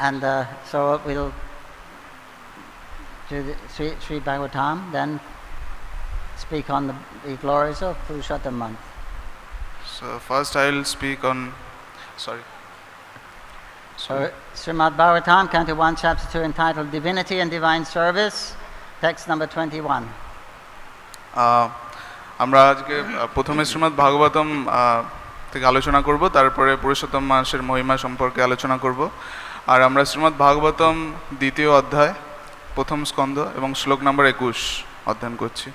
And so we'll do the Sri Bhagavatam, then speak on the glories of Purushottam month. So first I'll speak on, sorry. So Srimad Bhagavatam, Canto 1, Chapter 2, entitled Divinity and Divine Service, text number 21. আমরা আজকে প্রথমে শ্রীমদ্ ভাগবতম থেকে আলোচনা করব, তারপরে পুরুষোত্তম মাসের মহিমা সম্পর্কে আলোচনা করব। আর আমরা শ্রীমদ্ ভাগবতম দ্বিতীয় অধ্যায় প্রথম স্কন্ধ এবং শ্লোক নম্বর 21 অধ্যয়ন করছি।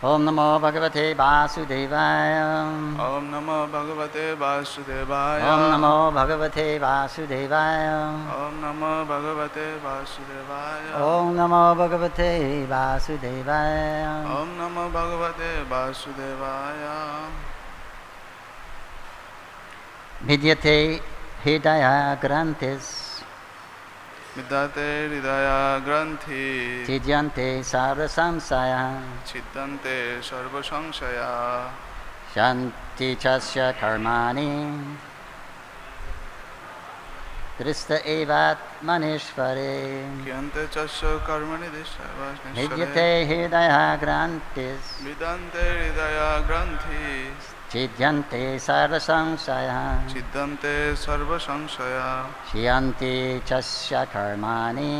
Om Namo Bhagavate Vasudevaya. Om Namo Bhagavate Vasudevaya. Om Namo Bhagavate Vasudevaya. Om Namo Bhagavate Vasudevaya. Om Namo Bhagavate Vasudevaya. Om Namo Bhagavate Vasudevaya. Vidyate Hridaya Grantis. Vidyate Hridaya Granthi. Chidyante Sarva Samsaya. Chiddante Sarva Samsaya. Shanti Chasya Karmani. Drista Evat Manishvare. Kyante Chasya Karmani Drista Evat Vidyate Hridaya Grantis. Vidyante Hridaya Granthi. Chidyante Sarva Samsaya. Chiddante Sarva Samsaya. Shanti Chasya Karmani.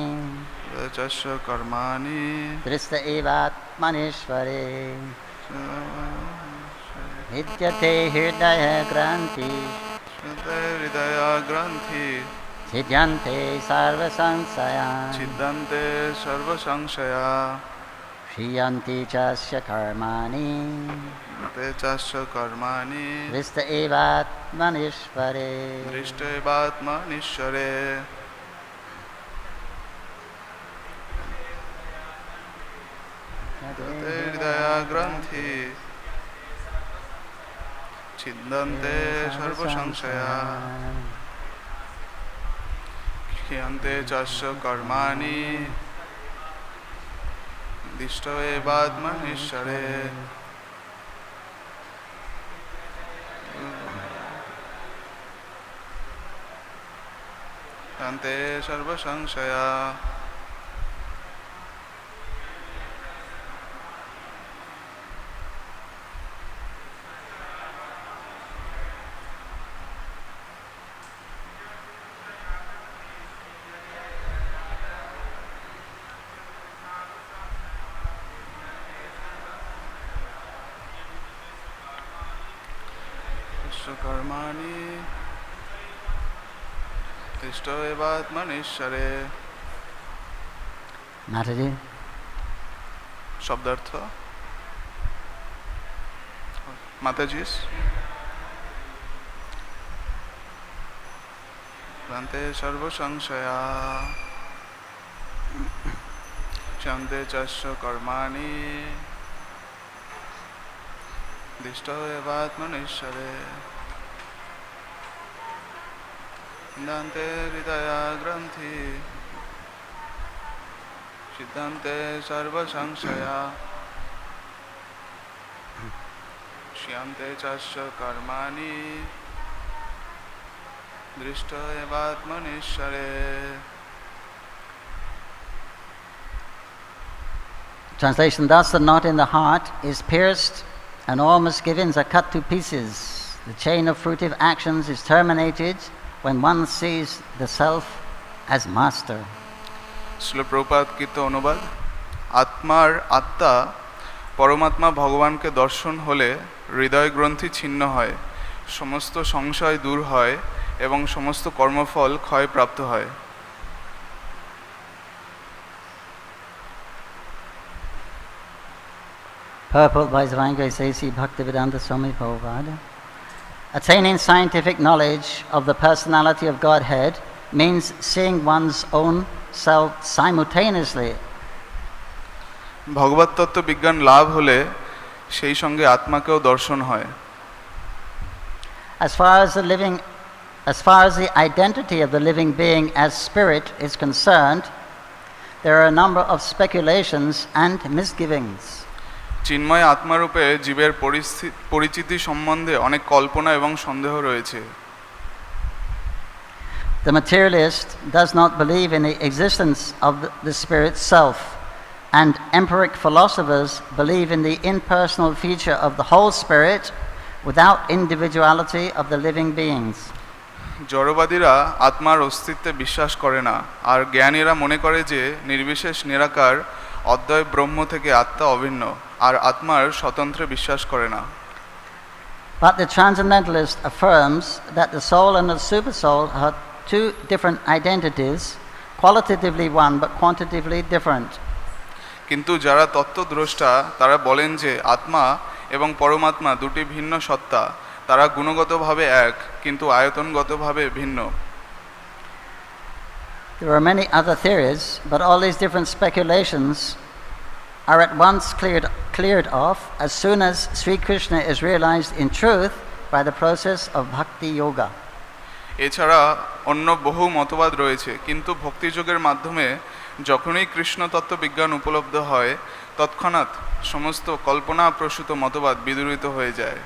Chasya Karmani. Drista Evat Manishvare. Vidyate Hridaya Granti. Hridaya Granthi. Chidyante Sarva Samsaya. Chiddante Sarva Samsaya. Shanti Chasya Karmani. Te Chasya Karmani. Drista Evat Manishvare. Drishta Evatma Nishare. Hridaya Granthi. Chiddante Sarva Samsaya. Kyante Chasya Karmani. Drishta Evatma Nishare. Kyante Sarva Samsaya. Karmani Drishta Evatma Nishare. Mataji. শব্দার্থ মাতাজিস প্রান্তে সর্বসংশয়া চন্দে চাস্য কর্মাণি দিষ্ট এবাত্মনিশ্বরে দান্তে হৃদয়া গ্রন্থি সিদ্ধান্তে সর্বসংশয়া শ্যান্তে চাস্য কর্মাণি দৃষ্ট এবাত্মনিশ্বরে. Translation: Thus the knot in the heart is pierced and all misgivings are cut to pieces. The chain of fruitive actions is terminated when one sees the self as master. Srila Prabhupada কৃত অনুবাদ: আত্মার আত্মা পরমাত্মা ভগবানকে দর্শন হলে হৃদয় গ্রন্থি ছিন্ন হয়, সমস্ত সংশয় দূর হয় এবং সমস্ত কর্মফল ক্ষয়প্রাপ্ত হয়. Purport by His Divine Grace A.C. Bhaktivedanta Swami Prabhupada. Attaining scientific knowledge of the personality of Godhead means seeing one's own self simultaneously. ভগবত তত্ত্ব বিজ্ঞান লাভ হলে সেই সঙ্গে আত্মাকেও দর্শন হয়. As far as the identity of the living being as spirit is concerned, there are a number of speculations and misgivings. চিন্ময় আত্মারূপে জীবের পরিচিতি সম্বন্ধে অনেক কল্পনা এবং সন্দেহ রয়েছে. The materialist does not believe in the existence of the spirit self, and empiric philosophers believe in the impersonal feature of the whole spirit without individuality of the living beings. জড়বাদীরা আত্মার অস্তিত্বে বিশ্বাস করে না, আর জ্ঞানীরা মনে করে যে নির্বিশেষ নিরাকার অদ্বয় ব্রহ্ম থেকে আত্মা অভিন্ন, আর আত্মার স্বতন্ত্রে বিশ্বাস করে না। But the transcendentalist affirms that the soul and the supersoul are two different identities, qualitatively one but quantitatively different. কিন্তু যারা তত্ত্বদ্রষ্টা তারা বলেন যে আত্মা এবং পরমাত্মা দুটি ভিন্ন সত্তা, তারা গুণগতভাবে এক কিন্তু আয়তনগতভাবে ভিন্ন। There are many other theories, but all these different speculations are at once cleared off as soon as Sri Krishna is realized in truth by the process of bhakti yoga. এছাড়া অন্য বহু মতবাদ রয়েছে, কিন্তু ভক্তিযোগের মাধ্যমে যখনই কৃষ্ণ তত্ত্ববিজ্ঞান উপলব্ধ হয় তৎক্ষণাৎ সমস্ত কল্পনা প্রসূত মতবাদ বিদূরিত হয়ে যায়।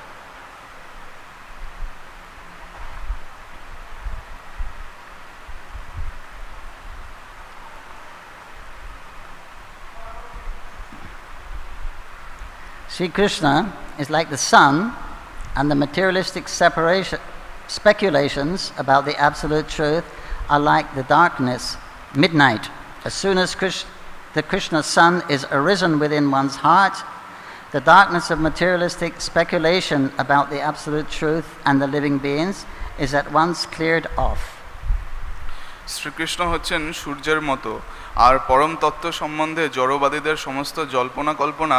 Sri Krishna is like the sun, and the materialistic speculations about the absolute truth are like the darkness, midnight. As soon as the Krishna sun is arisen within one's heart, the darkness of materialistic speculation about the absolute truth and the living beings is at once cleared off. Shrikrishna হচ্ছেন সূর্যের মতো, আর পরম তত্ত্ব সম্বন্ধে জড়বাদীদের সমস্ত জল্পনা কল্পনা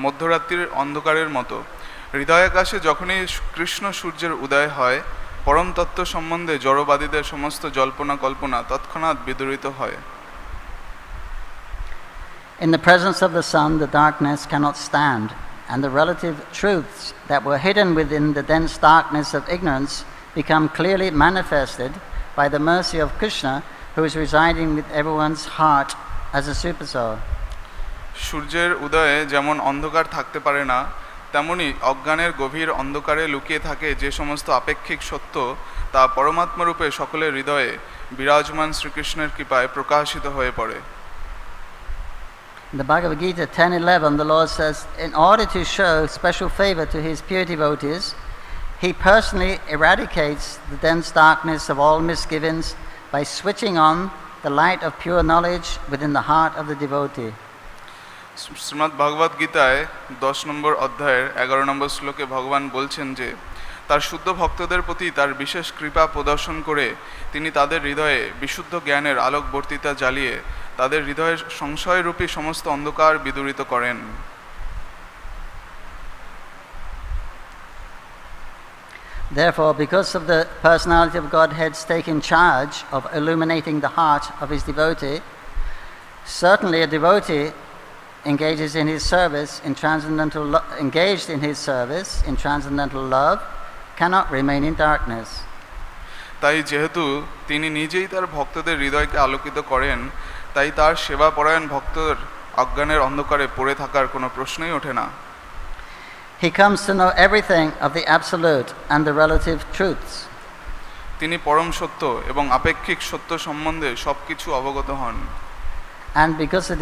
মধ্যরাত্রির অন্ধকারের মতো। হৃদয়াকাশে যখনই কৃষ্ণ সূর্যের উদয় হয়, পরম তত্ত্ব সম্বন্ধে জড়বাদীদের সমস্ত জল্পনা কল্পনা তৎক্ষণাৎ বিদূরিত হয়। In the presence of the sun, the darkness cannot stand, and the relative truths that were hidden within the dense darkness of ignorance become clearly manifested by the mercy of Krishna, who is residing with everyone's heart as a supersoul. সূর্যের উদয়ে যেমন অন্ধকার থাকতে পারে না, তেমনি অজ্ঞানের গভীর অন্ধকারে লুকিয়ে থাকে যে সমস্ত আপেক্ষিক সত্য, তা পরমাত্মরূপে সকলের হৃদয়ে বিরাজমান শ্রীকৃষ্ণের কৃপায় প্রকাশিত হয়ে পড়ে। In the Bhagavad Gita 10:11, the Lord says, in order to show special favor to his pure devotees, he personally eradicates the dense darkness of all misgivings by switching on the light of pure knowledge within the heart of the devotee. Shrimad ভগবদ গীতায় 10 নম্বর অধ্যায়ের 11 নম্বর শ্লোকে ভগবান বলছেন যে তার শুদ্ধ ভক্তদের প্রতি তার বিশেষ কৃপা প্রদর্শন করে তিনি তাদের হৃদয়ে বিশুদ্ধ জ্ঞানের আলোক বর্তিতা জ্বালিয়ে তাদের হৃদয়ের সংশয়রূপী সমস্ত অন্ধকার বিদূরিত করেন। Therefore, because of the personality of Godhead's taking charge of illuminating the heart of his devotee, certainly a devotee engaged in his service in transcendental love cannot remain in darkness. তাই যেহেতু তিনি নিজেই তার ভক্তদের হৃদয়কে আলোকিত করেন, তাই তার সেবা পরায়ণ ভক্তদের অজ্ঞানের অন্ধকারে পড়ে থাকার কোনো প্রশ্নই ওঠে না। He comes to know everything of the absolute and the relative truths. তিনি পরম সত্য এবং আপেক্ষিক সত্য সম্বন্ধে সবকিছু অবগত হন। And because the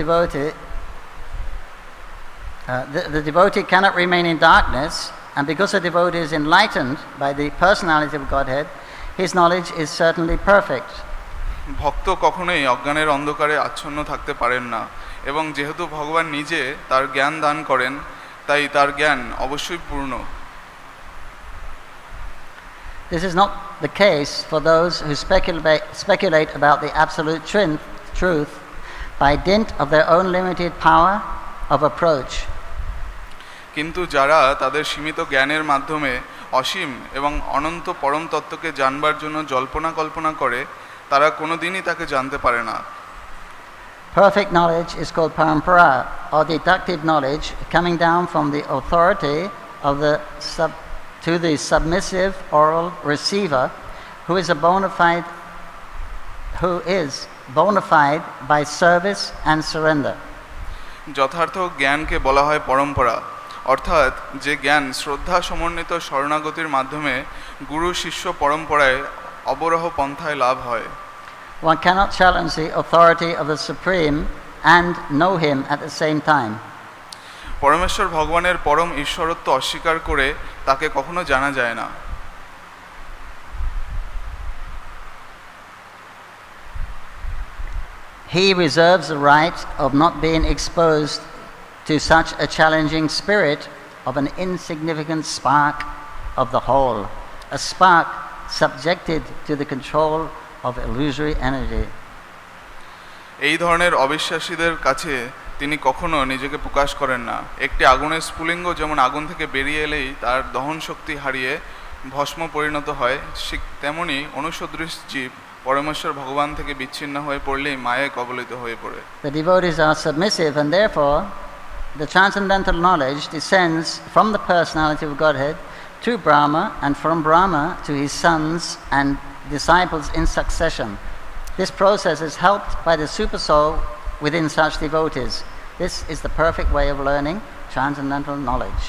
devotee cannot remain in darkness, and because the devotee is enlightened by the personality of Godhead, his knowledge is certainly perfect. ভক্ত কখনোই অজ্ঞানের অন্ধকারে আচ্ছন্ন থাকতে পারেন না, এবং যেহেতু ভগবান নিজে তার জ্ঞান দান করেন, তাই তার জ্ঞান অবশ্যই পূর্ণ। This is not the case for those who speculate about the absolute truth by dint of their own limited power of approach. কিন্তু যারা তাদের সীমিত জ্ঞানের মাধ্যমে অসীম এবং অনন্ত পরম তত্ত্বকে জানবার জন্য জল্পনা কল্পনা করে, তারা কোনোদিনই তাকে জানতে পারে না। Perfect knowledge is called parampara, or deductive knowledge coming down from the authority of to the submissive oral receiver, who is bona fide by service and surrender. যথার্থ জ্ঞানকে বলা হয় পরম্পরা, অর্থাৎ যে জ্ঞান শ্রদ্ধা সমন্বিত শরণাগতির মাধ্যমে গুরু শিষ্য পরম্পরায় অবরোহ পন্থায় লাভ হয়। One cannot challenge the authority of the Supreme and know him at the same time. পরমেশ্বর ভগবানের পরম ঈশ্বরত্ব অস্বীকার করে তাকে কখনো জানা যায় না। He reserves the right of not being exposed to such a challenging spirit of an insignificant spark of the whole, a spark subjected to the control of illusory energy. এই ধরনের অবিশ্বাসীদের কাছে তিনি কখনো নিজেকে প্রকাশ করেন না। একটি আগুনের স্ফুলিঙ্গ যেমন আগুন থেকে বেরিয়ে এলেই তার দহন শক্তি হারিয়ে ভস্ম পরিণত হয়, ঠিক তেমনি অনুসদৃশ জীব পরমেশ্বর ভগবান থেকে বিচ্ছিন্ন হয়ে পড়লেই মায়ায় কবলিত হয়ে পড়ে। The devotees are submissive, and therefore the transcendental knowledge descends from the personality of Godhead to Brahma, and from Brahma to his sons and disciples in succession. This process is helped by the supersoul within such devotees. This is the perfect way of learning transcendental knowledge.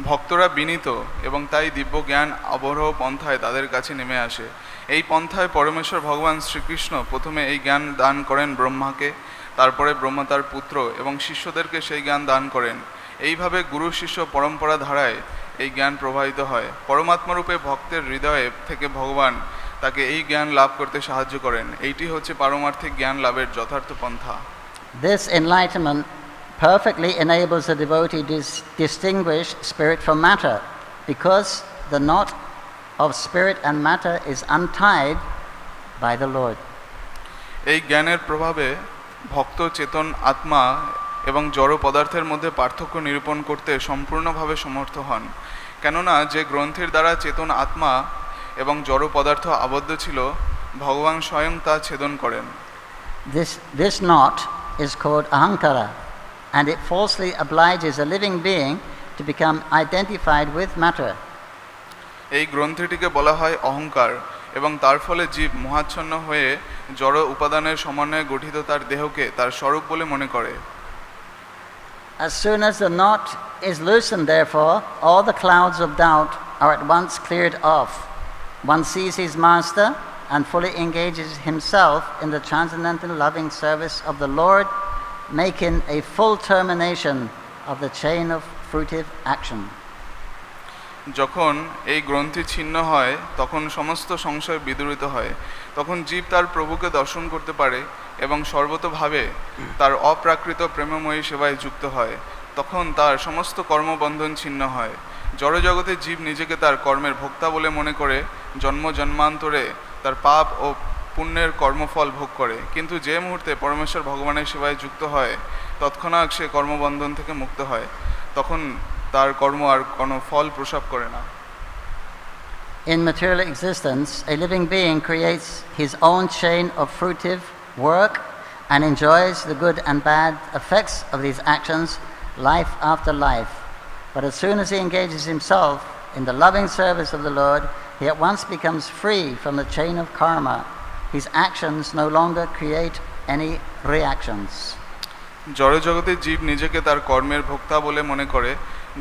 ভক্তরা বিনীত এবং তাই দিব্য জ্ঞান অবরোহ পন্থায় তাদের কাছে নেমে আসে। এই পন্থায় পরমেশ্বর ভগবান শ্রীকৃষ্ণ প্রথমে এই জ্ঞান দান করেন ব্রহ্মাকে, তারপরে ব্রহ্মা তার পুত্র এবং শিষ্যদেরকে সেই জ্ঞান দান করেন। এইভাবে গুরু শিষ্য পরম্পরা ধারায় এই জ্ঞান প্রবাহিত হয়। পরমাত্মারূপে ভক্তের হৃদয়ে থেকে ভগবান তাকে এই জ্ঞান লাভ করতে সাহায্য করেন। এইটি হচ্ছে পারমার্থিক জ্ঞান লাভের যথার্থ পন্থা। This enlightenment perfectly enables the devotee to distinguish spirit from matter, because the knot of spirit and matter is untied by the Lord. এই জ্ঞানের প্রভাবে ভক্ত চেতন আত্মা এবং জড় পদার্থের মধ্যে পার্থক্য নিরূপণ করতে সম্পূর্ণভাবে সমর্থ হন, কেননা যে গ্রন্থির দ্বারা চেতন আত্মা এবং জড় পদার্থ আবদ্ধ ছিল, ভগবান স্বয়ং তা ছেদন করেন। This knot is called ahankara, and it falsely obliges a living being to become identified with matter. এই গ্রন্থিটিকে বলা হয় অহংকার, এবং তার ফলে জীব মোহাচ্ছন্ন হয়ে জড় উপাদানের সমন্বয়ে গঠিত তার দেহকে তার স্বরূপ বলে মনে করে। As soon as the knot is loosened, therefore, all the clouds of doubt are at once cleared off. One sees his master and fully engages himself in the transcendental loving service of the Lord, making a full termination of the chain of fruitive action. যখন এই গ্রন্থি ছিন্ন হয় তখন সমস্ত সংশয় বিদূরিত হয়। তখন জীব তার প্রভুকে দর্শন করতে পারে এবং সর্বতোভাবে তার অপ্রাকৃত প্রেমময়ী সেবায় যুক্ত হয়। তখন তার সমস্ত কর্মবন্ধন ছিন্ন হয়। জড়জগতে জীব নিজেকে তার কর্মের ভোক্তা বলে মনে করে জন্ম জন্মান্তরে তার পাপ ও পুণ্যের কর্মফল ভোগ করে, কিন্তু যে মুহূর্তে পরমেশ্বর ভগবানের সেবায় যুক্ত হয় তৎক্ষণাৎ সে কর্মবন্ধন থেকে মুক্ত হয়। তখন তার কর্ম আর কোনো ফল প্রসব করে না। In material existence, a living being creates his own chain of fruitive work and enjoys the good and bad effects of these actions life after life. But as soon as he engages himself in the loving service of the Lord, he at once becomes free from the chain of karma. His actions no longer create any reactions. জড়জগতে জীব নিজেকে তার কর্মের ভোক্তা বলে মনে করে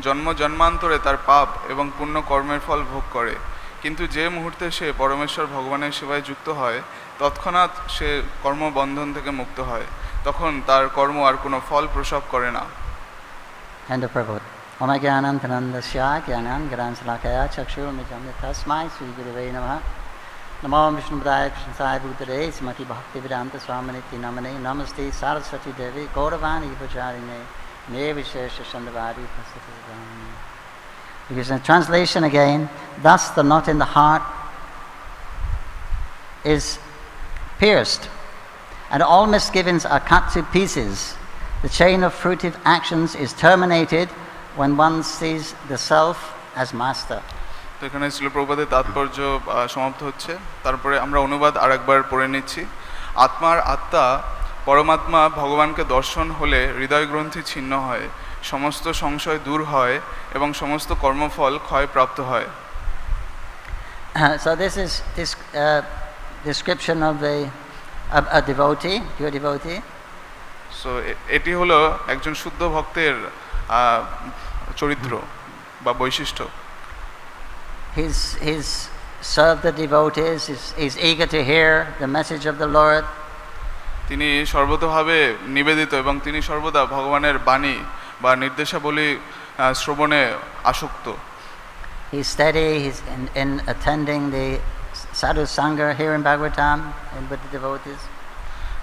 জন্ম জন্মান্তরে তার পাপ এবং পুণ্য কর্মের ফল ভোগ করে, কিন্তু যে মুহূর্তে সে পরমেশ্বর ভগবানের সেবায় যুক্ত হয় তৎক্ষণাৎ সে কর্মবন্ধন থেকে মুক্ত হয়। তখন তার কর্ম আর কোনো ফল প্রসব করে না। Hand of Prabhu. Om Gyanam Tanandasya Gyanam Gyan Salakaya Chakshurmijam Tasmai Sri Gurave Namaha. Namo Vishnupadaya Krishnasaya Bhutale Srimati Bhaktivedanta Swaminiti Namane Namaste Saraswati Devi Gauravani Vajrine Nevishesha Shandavari Pasatavani. Because in translation again, thus the knot in the heart is pierced, and all misgivings are cut to pieces. The chain of fruitive actions is terminated when one sees the self as master. তো এখানে শ্রীল প্রভুপাদের তাৎপর্য সমাপ্ত হচ্ছে। তারপরে আমরা অনুবাদ আরেকবার পড়ে নিচ্ছি। আত্মার আত্মা পরমাত্মা ভগবানকে দর্শন হলে হৃদয় গ্রন্থি ছিন্ন হয়, সমস্ত সংশয় দূর হয় এবং সমস্ত কর্মফল ক্ষয়প্রাপ্ত হয়। So this is description of a devotee, pure devotee. So এটি হলো একজন শুদ্ধ ভক্তের চরিত্র বা বৈশিষ্ট্য। His serve the devotees, is eager to hear the message of the Lord. তিনি সর্বতোভাবে নিবেদিত এবং তিনি সর্বদা ভগবানের বাণী বা নির্দেশাবলী শ্রবণে আসক্ত। He's steady, he's in attending the sadhu sangha here in Bhagavatam and with the devotees.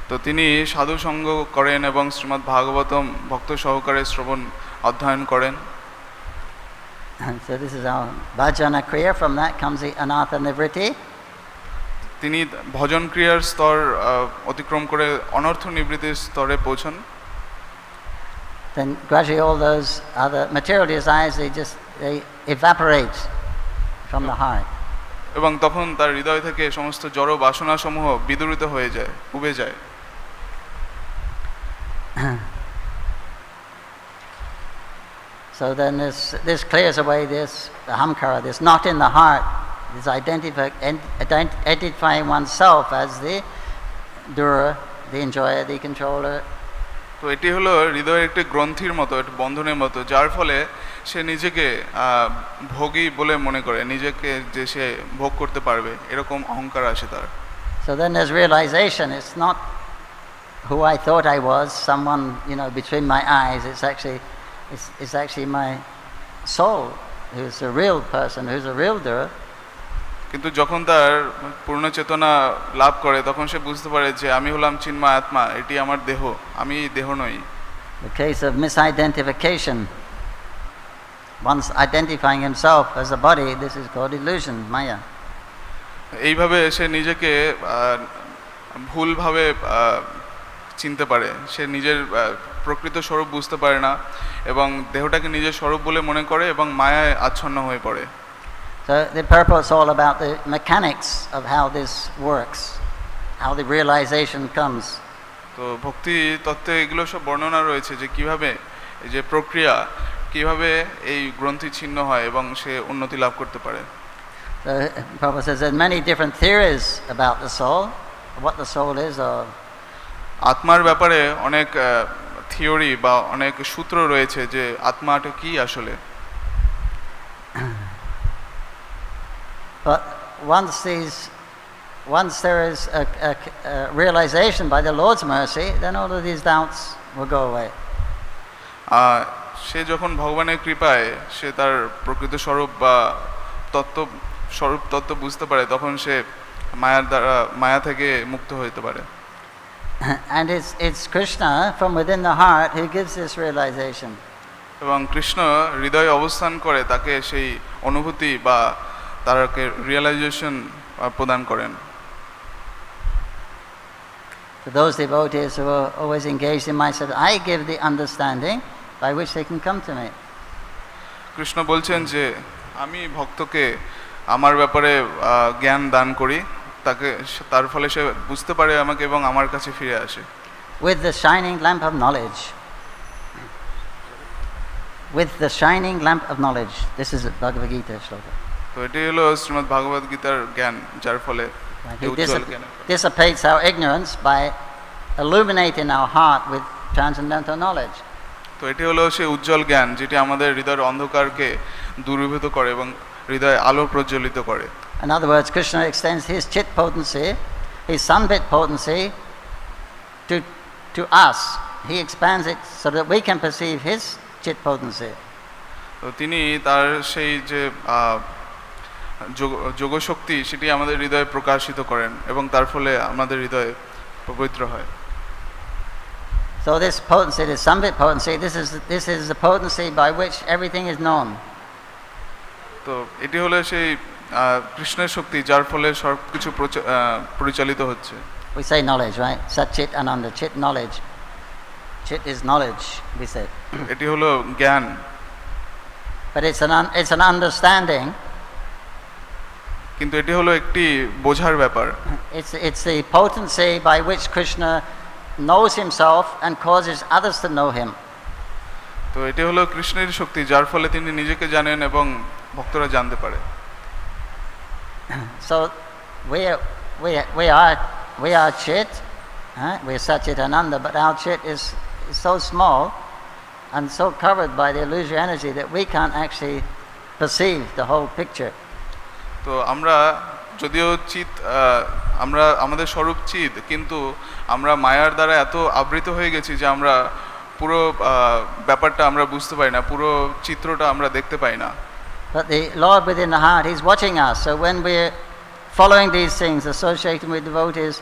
তো তিনি সাধু সঙ্গ করেন এবং শ্রীমদ্ ভাগবতম ভক্ত সহকারে শ্রবণ অধ্যয়ন করেন। So this is our bhajana kriya. From that comes the anartha nivritti. তিনি ভজন ক্রিয়ার স্তর অতিক্রম করে অনর্থ নিবৃত্তির স্তরে পৌঁছন। Then gradually all those other material desires, they evaporate from the heart. এবং তখন তার হৃদয় থেকে সমস্ত জড় বাসনা সমূহ বিদূরিত হয়ে যায়, উবে যায়। So then this clears away this ahamkara, this not in the heart, this identifying oneself as the doer, the enjoyer, the controller. তো এটি হলো হৃদয়ের একটি গ্রন্থির মতো, একটি বন্ধনের মতো, যার ফলে সে নিজেকে ভোগী বলে মনে করে, নিজেকে যে সে ভোগ করতে পারবে এরকম অহংকার আসে তার। So then there's realization, it's not who I thought I was, someone, between my eyes. It's actually my soul who's a real person, who's a real doer. কিন্তু যখন তার পূর্ণ চেতনা লাভ করে তখন সে বুঝতে পারে যে আমি হলাম চিন্ময় আত্মা, এটি আমার দেহ, আমি দেহ নই। The case of misidentification, once identifying himself as a body, this is called illusion, maya. এইভাবে সে নিজেকে ভুলভাবে চিনতে পারে, সে নিজের প্রকৃত স্বরূপ বুঝতে পারে না এবং দেহটাকে নিজের স্বরূপ বলে মনে করে এবং মায়ায় আচ্ছন্ন হয়ে পড়ে। So the purport is all about the mechanics of how this works, how the realization comes. তো ভক্তি তত্ত্বে এগুলো সব বর্ণনা রয়েছে যে কিভাবে এই যে প্রক্রিয়া, কিভাবে এই গ্রন্থি ছিন্ন হয় এবং সে উন্নতি লাভ করতে পারে। So Prabhu says there are many different theories about the soul, what the soul is, or আত্মার ব্যাপারে অনেক থিওরি বা অনেক সূত্র রয়েছে যে আত্মাটা কি আসলে। But once there is a realization by the Lord's mercy, then all of these doubts will go away. সে যখন ভগবানের কৃপায় সে তার প্রকৃত স্বরূপ বা তত্ত্ব বুঝতে পারে তখন সে মায়া থেকে মুক্ত হতে পারে। And it's Krishna from within the heart who gives this realization. এবং কৃষ্ণ হৃদয়ে অবস্থান করে তাকে সেই অনুভূতি বা তারকে রিয়েলাইজেশন প্রদান করেন। For those devotees who are always engaged in my service, I give the understanding by which they can come to me. Krishna বলছেন যে আমি ভক্তকে আমার ব্যাপারে জ্ঞান দান করি, তাকে তার ফলে সে বুঝতে পারে আমাকে এবং আমার কাছে ফিরে আসে। With the shining lamp of knowledge. With the shining lamp of knowledge. This is a Bhagavad Gita shloka. তো এটি হলো শ্রীমদ্ ভাগবত গীতার জ্ঞান, যার ফলে dissipates our ignorance by illuminating our heart with transcendental knowledge. তো এটি হলো সেই উজ্জ্বল জ্ঞান যেটি আমাদের হৃদয়ের অন্ধকারকে দূরীভূত করে এবং হৃদয়ে আলো প্রজ্বলিত করে। In other words, Krishna extends his chit potency, his sunbit potency to us. He expands it so that we can perceive his chit potency. তো তিনি তার সেই যে যোগশক্তি সেটি আমাদের হৃদয়ে প্রকাশিত করেন এবং তার ফলে আমাদের হৃদয় পবিত্র হয়। So this potency, this sunbit potency, this is the potency by which everything is known. তো এটি হলো সেই কৃষ্ণের শক্তি যার ফলে সবকিছু পরিচালিত হচ্ছে। We say knowledge, right? Sat Chit Ananda, Chit knowledge. Chit is knowledge, we say. এটি হলো জ্ঞান। But it's an understanding. কিন্তু এটি হলো একটি বোঝার ব্যাপার। It's the potency by which Krishna knows himself and causes others to know him. তো এটি হলো কৃষ্ণের শক্তি যার ফলে তিনি নিজেকে জানেন এবং ভক্তরা জানতে পারে। So we are Chit, we are Satchit Ananda, but our Chit is so small and so covered by the illusory energy that we can't actually perceive the whole picture. তো আমরা যদিও চিত আমরা আমাদের স্বরূপ চিত, কিন্তু আমরা মায়ার দ্বারা এত আবৃত হয়ে গেছি যে আমরা পুরো ব্যাপারটা আমরা বুঝতে পারি না, পুরো চিত্রটা আমরা দেখতে পাই না। But the Lord within the heart, He's watching us. So when we're following these things, associating with devotees,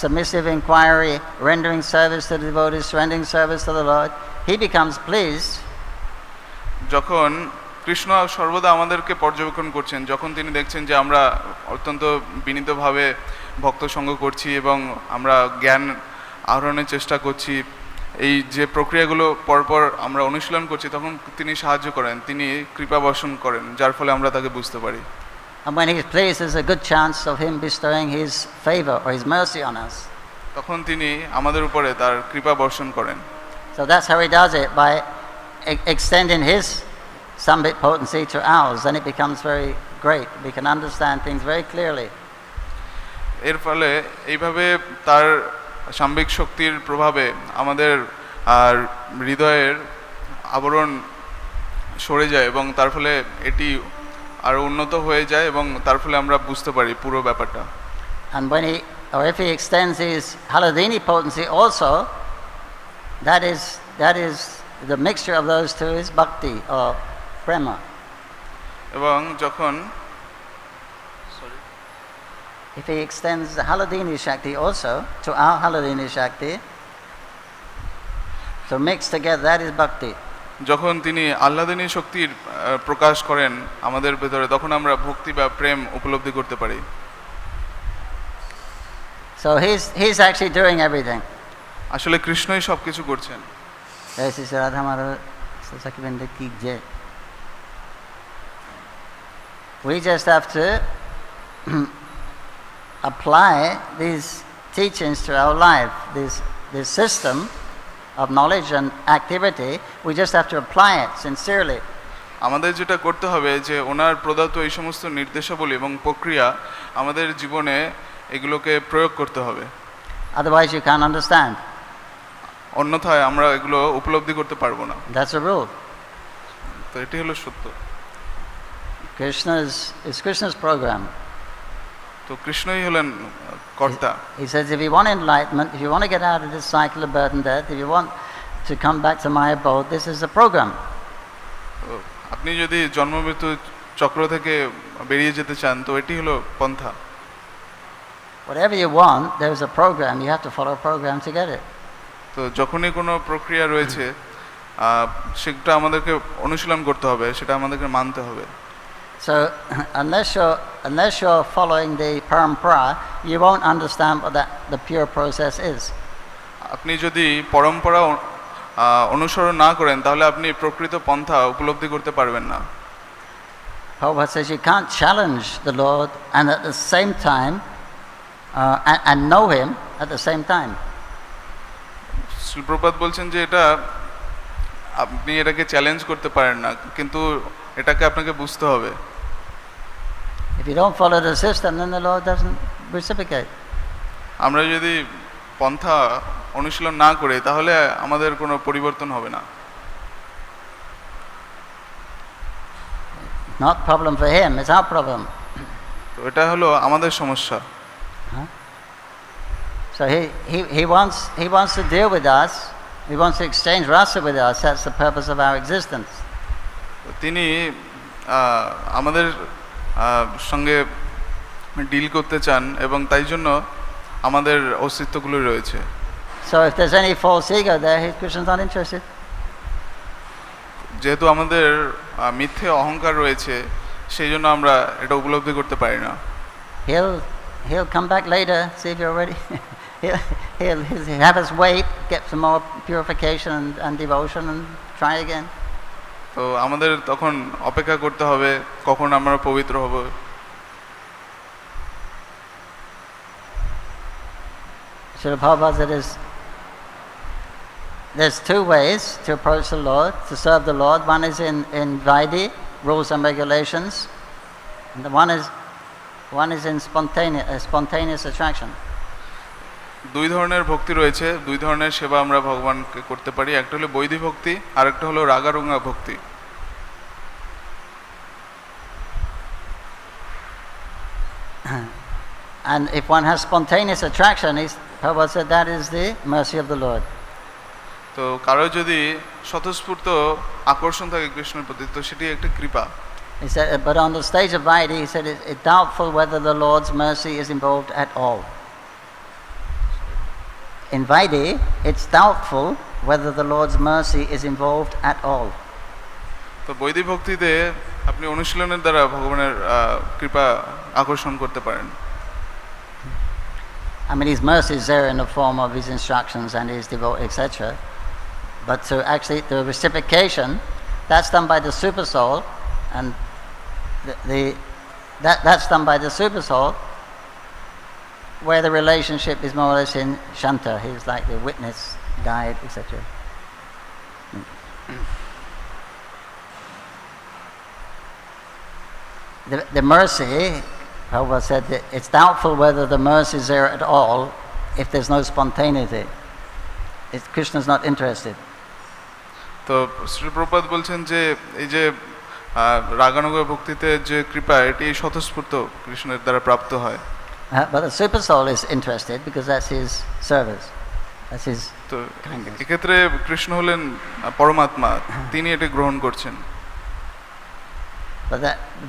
submissive inquiry, rendering service to the devotees, rendering service to the Lord, He becomes pleased. যখন কৃষ্ণ সর্বদা আমাদেরকে পর্যবেক্ষণ করছেন, যখন তিনি দেখছেন যে আমরা অত্যন্ত বিনীতভাবে ভক্ত সঙ্গ করছি এবং আমরা জ্ঞান আহরণের চেষ্টা করছি, এই যে প্রক্রিয়াগুলো পরপর আমরা অনুশীলন করছি, তখন তিনি সাহায্য করেন, তিনি কৃপা বর্ষণ করেন, যার ফলে আমরা তাকে বুঝতে পারি। And when He's pleased, there's a good chance of Him bestowing His favor or His mercy on us. তখন তিনি আমাদের উপরে তার কৃপা বর্ষণ করেন। So that's how He does it, by extending His Sambhik potency to ours, then it becomes very great. We can understand things very clearly. এর ফলে এইভাবে তার সাম্বিক শক্তির প্রভাবে আমাদের আর হৃদয়ের আবরণ সরে যায় এবং তার ফলে এটি আরো উন্নত হয়ে যায় এবং তার ফলে আমরা বুঝতে পারি পুরো ব্যাপারটা। And when He, or if He extends His Haladini potency also, that is the mixture of those two is bhakti or prema. এবং যখন If He extends the Haladini Shakti also to our Haladini Shakti, so mixed together, that is bhakti. যখন তিনি আহ্লাদিনী শক্তির প্রকাশ করেন আমাদের ভেতরে, তখন আমরা ভক্তি বা প্রেম উপলব্ধি করতে পারি। So He's actually doing everything. আসলে কৃষ্ণই সবকিছু করছেন। We just have to apply these teachings to our life, this system of knowledge and activity. We just have to apply it sincerely. আমাদের যেটা করতে হবে যে ওনার প্রদত্ত এই সমস্ত নির্দেশাবলী এবং প্রক্রিয়া আমাদের জীবনে এগুলোকে প্রয়োগ করতে হবে। Otherwise you can't understand. অন্যথায় আমরা এগুলো উপলব্ধি করতে পারবো না। That's a rule. তো এটি হলো সত্য। It's Krishna's program. তো কৃষ্ণই হলেন কর্তা। He says if you want enlightenment, if you want to get out of this cycle of birth and death, if you want to come back to my abode, this is the program. আপনি যদি জন্ম মৃত্যু চক্র থেকে বেরিয়ে যেতে চান, তো এটি হলো পন্থা। Whatever you want, there is a program. You have to follow a program to get it. তো যখনই কোনো প্রক্রিয়া রয়েছে, সেটা আমাদেরকে অনুশীলন করতে হবে, সেটা আমাদেরকে মানতে হবে। So unless you're following the parampara, you won't understand what the pure process is. আপনি যদি পরম্পরা অনুসরণ না করেন, তাহলে আপনি প্রকৃত পন্থা উপলব্ধি করতে পারবেন না। Prabhupada says you can't challenge the Lord and at the same time and know Him at the same time. Shri Prabhupada বলছেন যে এটা আপনি এটাকে চ্যালেঞ্জ করতে পারেন না, কিন্তু এটাকে আপনাকে বুঝতে হবে। If you don't follow the system, then the Lord doesn't reciprocate. আমরা যদি পন্থা অনুশীলন না করি, তাহলে আমাদের কোনো পরিবর্তন হবে না। Not problem for Him, it's our problem. তো এটা হলো আমাদের সমস্যা। So he wants to deal with us. He wants to exchange rasa with us. That's the purpose of our existence. তিনি আমাদের সঙ্গে ডিল করতে চান এবং তাই জন্য আমাদের অস্তিত্বগুলো রয়েছে। So if there's any false ego there, Krishna's not interested. যেহেতু আমাদের মিথ্যে অহংকার রয়েছে, সেই জন্য আমরা এটা উপলব্ধি করতে পারি না। He'll come back later, see if you're ready. he'll have us wait, get some more purification and devotion and try again. তো আমাদের তখন অপেক্ষা করতে হবে কখন আমরা পবিত্র হব। Srila Prabhupada said there's two ways to approach the Lord, to serve the Lord. One is in Vaidhi, rules and regulations, and the one is in spontaneous attraction. দুই ধরনের ভক্তি রয়েছে, দুই ধরনের সেবা আমরা ভগবানকে করতে পারি। একটা হলো বৈধি ভক্তি, আর একটা হলো রাগারুঙ্গা ভক্তি। And if one has spontaneous attraction, Prabhupada said that is the mercy of the Lord. তো কারো যদি স্বতঃস্ফূর্ত আকর্ষণ থাকে কৃষ্ণের প্রতি, তো সেটি একটা কৃপা। He said, but on the stage of Vaidhi, he said it's doubtful whether the Lord's mercy is involved at all. In Vaidhi, it's doubtful whether the Lord's mercy is involved at all. তো বৈদিক ভক্তিতে আপনি অনুশীলনের দ্বারা ভগবানের কৃপা আকর্ষণ করতে পারেন। I mean, His mercy is there in the form of His instructions and His devotee, etc. But to actually, the reciprocation, that's done by the super soul, and that's done by the super soul, where the relationship is more or less in Shanta. He's like the witness, guide, etc. The mercy, Prabhupada said that it's doubtful whether the mercy is there at all if there's no spontaneity. If Krishna's not interested. তো শ্রী প্রভুপাদ বলছেন যে এই যে রাগানুগ ভক্তিতে যে কৃপা, এটি স্বতঃস্ফূর্ত কৃষ্ণের দ্বারা প্রাপ্ত হয়। But the super soul is interested because that's his service. That's his. তো এক্ষেত্রে কৃষ্ণ হলেন পরমাত্মা, তিনি এটি গ্রহণ করছেন। But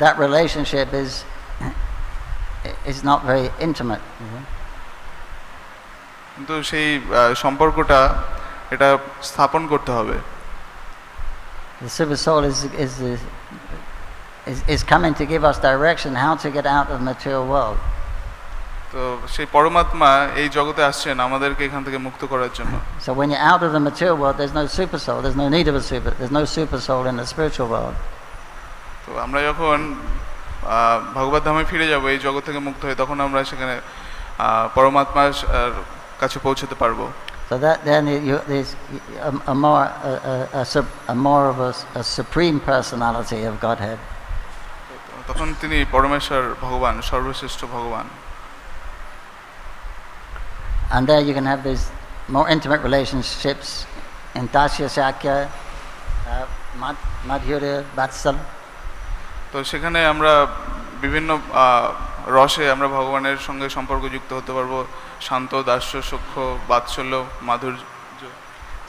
that relationship is not very intimate. কিন্তু সেই সম্পর্কটা এটা স্থাপন করতে হবে। The super soul is coming to give us direction how to get out of the material world. তো সেই পরমাত্মা এই জগতে আসছেন আমাদেরকে এখান থেকে মুক্ত করার জন্য। So when you're out of the material world, there's no super soul. There's no need of there's no super soul in the spiritual world. তো আমরা যখন ভগবত ধামে ফিরে যাব, এই জগৎ থেকে মুক্ত হয়ে, তখন আমরা সেখানে পরমাত্মার কাছে পৌঁছতে পারবো। So that then there's a more of a supreme personality of Godhead. তখন তিনি পরমেশ্বর ভগবান, সর্বশ্রেষ্ঠ ভগবান। And there you can have these more intimate relationships in Dasya Shakya, Madhurya, Vatsal. তো সেখানে আমরা বিভিন্ন রসে আমরা ভগবানের সঙ্গে সম্পর্ক যুক্ত হতে পারবো, শান্ত, দাস্য, সূক্ষ্ম, বাৎসল্য, মাধুর্য।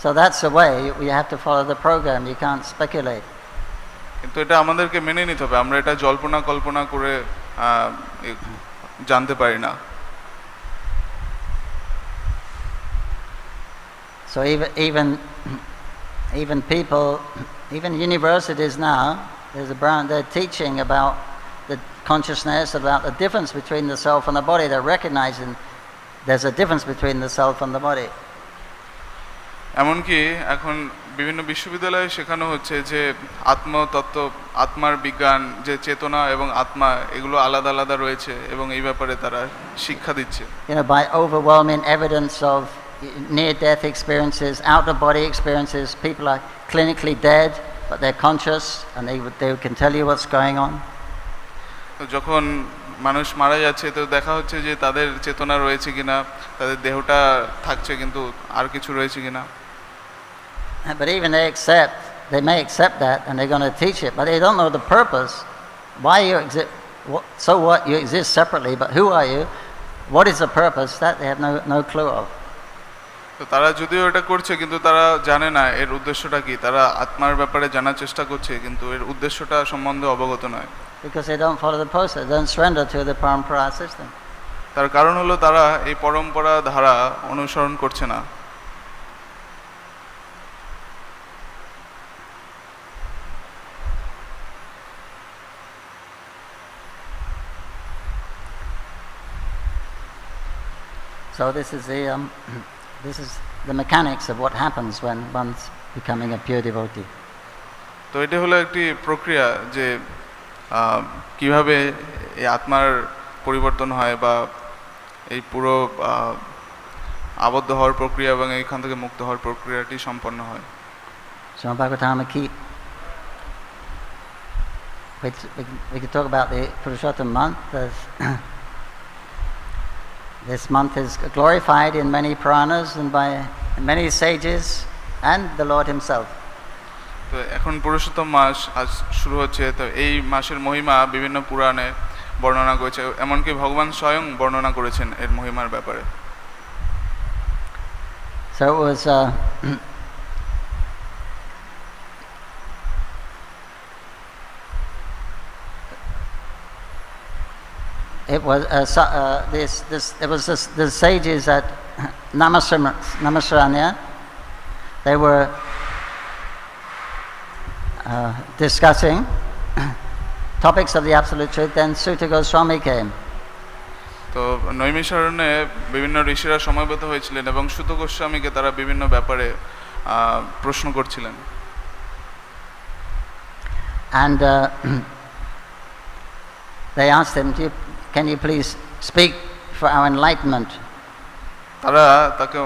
So that's the way we have to follow the program. You can't speculate. কিন্তু এটা আমাদেরকে মেনে নিতে হবে, আমরা এটা জল্পনা কল্পনা করে জানতে পারি না। So even people, even universities now, they're teaching about the consciousness, about the difference between the self and the body. They're recognizing there's a difference between the self and the body. এমনকি এখন বিভিন্ন বিশ্ববিদ্যালয়ে শেখানো হচ্ছে যে আত্মতত্ত্ব, আত্মার বিজ্ঞান, যে চেতনা এবং আত্মা, এগুলো আলাদা আলাদা রয়েছে এবং এই ব্যাপারে তারা শিক্ষা দিচ্ছে। By overwhelming evidence of near-death experiences, out-of-body experiences, people are clinically dead, but they're conscious and they can tell you what's going on. তো যখন মানুষ মারা যাচ্ছে, তো দেখা হচ্ছে যে তাদের চেতনা রয়েছে কিনা, তাদের দেহটা থাকছে কিন্তু আর কিছু রয়েছে কিনা। But even they may accept that and they're going to teach it, but they don't know the purpose. Why you exist? So what? You exist separately, but who are you? What is the purpose? That they have no clue of. তো তারা যদিও এটা করছে, কিন্তু তারা জানে না এর উদ্দেশ্যটা কি। তারা আত্মার ব্যাপারে জানার চেষ্টা করছে, কিন্তু এর উদ্দেশ্যটা সম্বন্ধে অবগত নয়। Because they don't follow the process, they don't surrender to the parampara system. তার কারণ হলো তারা এই পরম্পরা ধারা অনুসরণ করছে না। So this is the mechanics of what happens when one's becoming a pure devotee. তো এটা হলো একটি প্রক্রিয়া যে কিভাবে এই আত্মার পরিবর্তন হয় বা এই পুরো আবদ্ধ হওয়ার প্রক্রিয়া এবং এইখান থেকে মুক্ত হওয়ার প্রক্রিয়াটি সম্পন্ন হয়। Srimad Bhagavatam we could talk about the Purushottam month. This month is glorified in many Puranas and by many sages and the Lord Himself. তো এখন পুরুষোত্তম মাস আজ শুরু হচ্ছে, তো এই মাসের মহিমা বিভিন্ন পুরাণে বর্ণনা করেছে, এমনকি ভগবান স্বয়ং বর্ণনা করেছেন এর মহিমার ব্যাপারে। So it was the sages at Namasaranya. They were discussing topics of the absolute truth. Then Sutta Goswami came. তো নৈমিষারণ্যে বিভিন্ন ঋষিরা সমবেত হয়েছিলেন এবং সুত গোস্বামীকে তারা বিভিন্ন ব্যাপারে প্রশ্ন করছিলেন। And they asked him, can you please speak for our enlightenment? তারা তাকে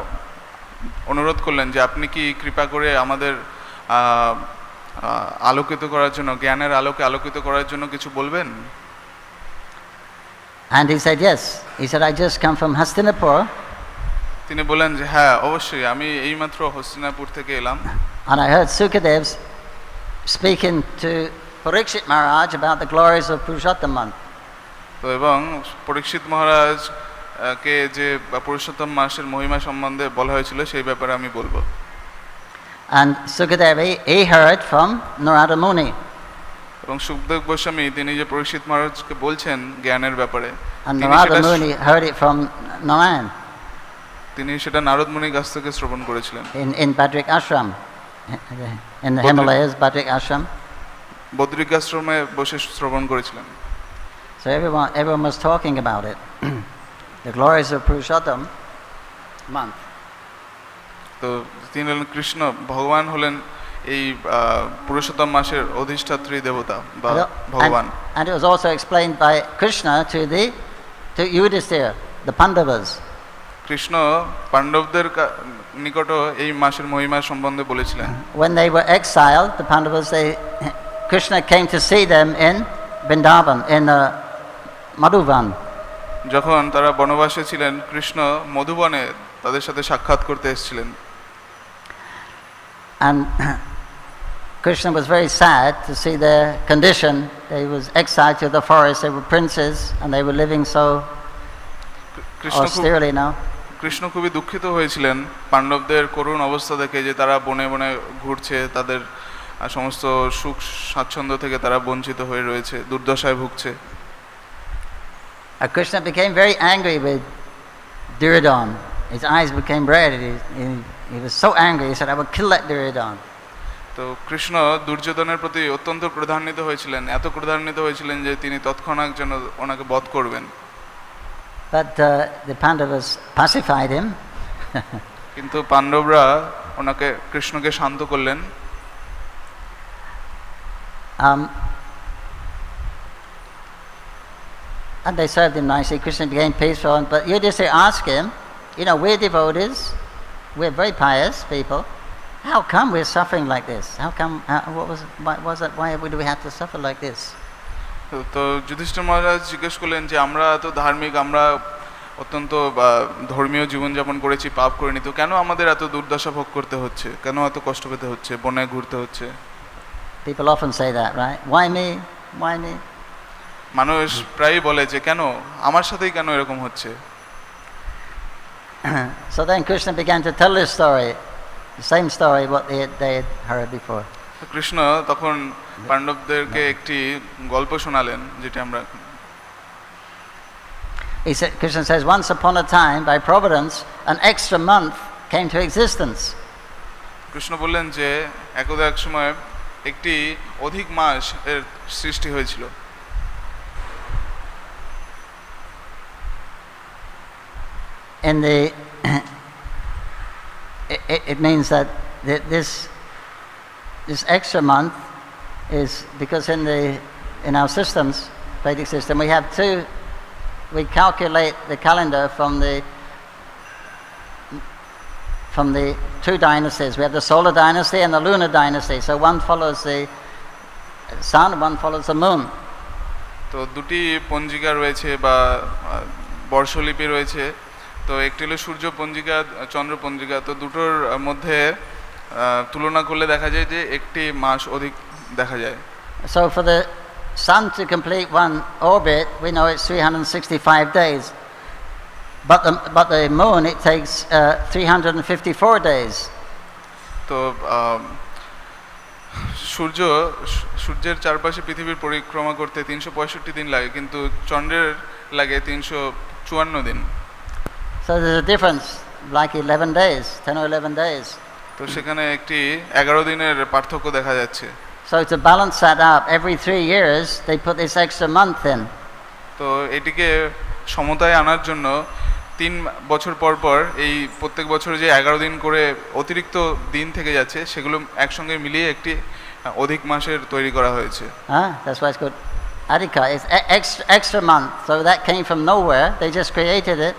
অনুরোধ করলেন যে আপনি কি কৃপা করে আমাদের আলোকিত করার জন্য, জ্ঞানের আলোকে আলোকিত করার জন্য কিছু বলবেন? And he said yes. He said, I just come from Hastinapur. তিনি বলেন যে হ্যাঁ অবশ্যই, আমি এইমাত্র হস্তিনাপুর থেকে এলাম। And I heard Sukadev speaking to Parikshit Maharaj about the glories of Purushottam month. তো এবং পরীক্ষিত মহারাজ কে যে পুরুষোত্তম মাসের মহিমা সম্বন্ধে বলা হয়েছিল সেই ব্যাপারে আমি বলবো। And Sukadev he heard from Narada Muni. এবং সুখদেব গোস্বামী তিনি যে পরীক্ষিত মহারাজকে বলছেন জ্ঞানের ব্যাপারে, And Narada Muni heard it from Narayan. তিনি সেটা নারদ মুনির কাছ থেকে শ্রবণ করেছিলেন In Badrik Ashram, in the Himalayas, Badrik Ashram. বদ্রিক আশ্রমে বসে শ্রবণ করেছিলেন। So everyone was talking about it. The glories of Purushottam month. তো তিনি হলেন কৃষ্ণ, ভগবান হলেন এই পুরুষোত্তম মাসের অধিষ্ঠাত্রী দেবতা বা ভগবান। And it was also explained by Krishna to Yudhisthira, the Pandavas. Krishna পাণ্ডবদের নিকট এই মাসের মহিমা সম্বন্ধে বলেছিলেন। When they were exiled, the Pandavas, Krishna came to see them in Vrindavan, in Madhuvan. যখন তারা বনবাসে ছিলেন, কৃষ্ণ মধুবনে তাদের সাথে সাক্ষাৎ করতে এসেছিলেন। And Krishna was very sad to see their condition. They was exiled to the forest. They were princes and they were living so austerely now. Krishna খুবই দুঃখিত হয়েছিলেন পাণ্ডবদের করুণ অবস্থা দেখে, যে তারা বনে বনে ঘুরছে, তাদের সমস্ত সুখ স্বাচ্ছন্দ্য থেকে তারা বঞ্চিত হয়ে রয়েছে, দুর্দশায় ভুগছে। Krishna became very angry with Duryodhana. His eyes became red. He was so angry. He said, I will kill that Duryodhana. তো কৃষ্ণ দুর্যোধনের প্রতি অত্যন্ত ক্রোধান্বিত হয়েছিলেন, এত ক্রোধান্বিত হয়েছিলেন যে তিনি তৎক্ষণাৎ যেন ওনাকে বধ করবেন। But the Pandavas pacified him. কিন্তু পাণ্ডবরা ওনাকে কৃষ্ণকে শান্ত করলেন। And they served him nicely. Krishna became peaceful. But Yudhisthira asked him, we're devotees, we're very pious people. How come we're suffering like this? How come? Why do we have to suffer like this? তো যুধিষ্ঠির মহারাজ জিজ্ঞেস করলেন যে আমরা এত ধার্মিক, আমরা অত্যন্ত ধর্মীয় জীবনযাপন করেছি, পাপ করিনি, তো কেন আমাদের এত দুর্দশা ভোগ করতে হচ্ছে, কেন এত কষ্ট পেতে হচ্ছে, বনে ঘুরতে হচ্ছে? People often say that, right? Why me? Why me? মানুষ প্রায়ই বলে যে কেন আমার সাথেই কেন এরকম হচ্ছে। So then Krishna began to tell this story, the same story what they had heard before. Krishna তখন পাণ্ডবদেরকে একটি গল্প শোনালেন, যেটা আমরা Krishna says, once upon a time, by providence, an extra month came to existence. Krishna বললেন যে একদা এক সময় একটি অধিক মাস এর সৃষ্টি হয়েছিল। In the it means that this extra month is because in our systems, Vedic system, we calculate the calendar from the two dynasties. We have the solar dynasty and the lunar dynasty. So one follows the sun, one follows the moon. তো দুটি পঞ্জিকা রয়েছে বা বর্ষলিপি রয়েছে। তো একটি হলো সূর্য পঞ্জিকা, চন্দ্র পঞ্জিকা। তো দুটোর মধ্যে তুলনা করলে দেখা যায় যে একটি মাস অধিক দেখা যায়। So for the sun to complete one orbit, we know it's 365 days. But the moon, it takes 354 days. তো সূর্যের চারপাশে পৃথিবীর পরিক্রমা করতে 365 দিন লাগে, কিন্তু চন্দ্রের লাগে 354 দিন। So there's a difference, like 11 days, 10 or 11 days. তো সেখানে একটি 11 দিনের পার্থক্য দেখা যাচ্ছে। So to balance that up, every 3 years they put this extra month in. তো এটিকে সমতায় আনার জন্য 3 বছর পর পর এই প্রত্যেক বছর যে 11 দিন করে অতিরিক্ত দিন থেকে যাচ্ছে, সেগুলো একসঙ্গে মিলিয়ে একটি অধিক মাসের তৈরি করা হয়েছে। That's why it's called Adhika. It's extra month. So that came from nowhere. They just created it.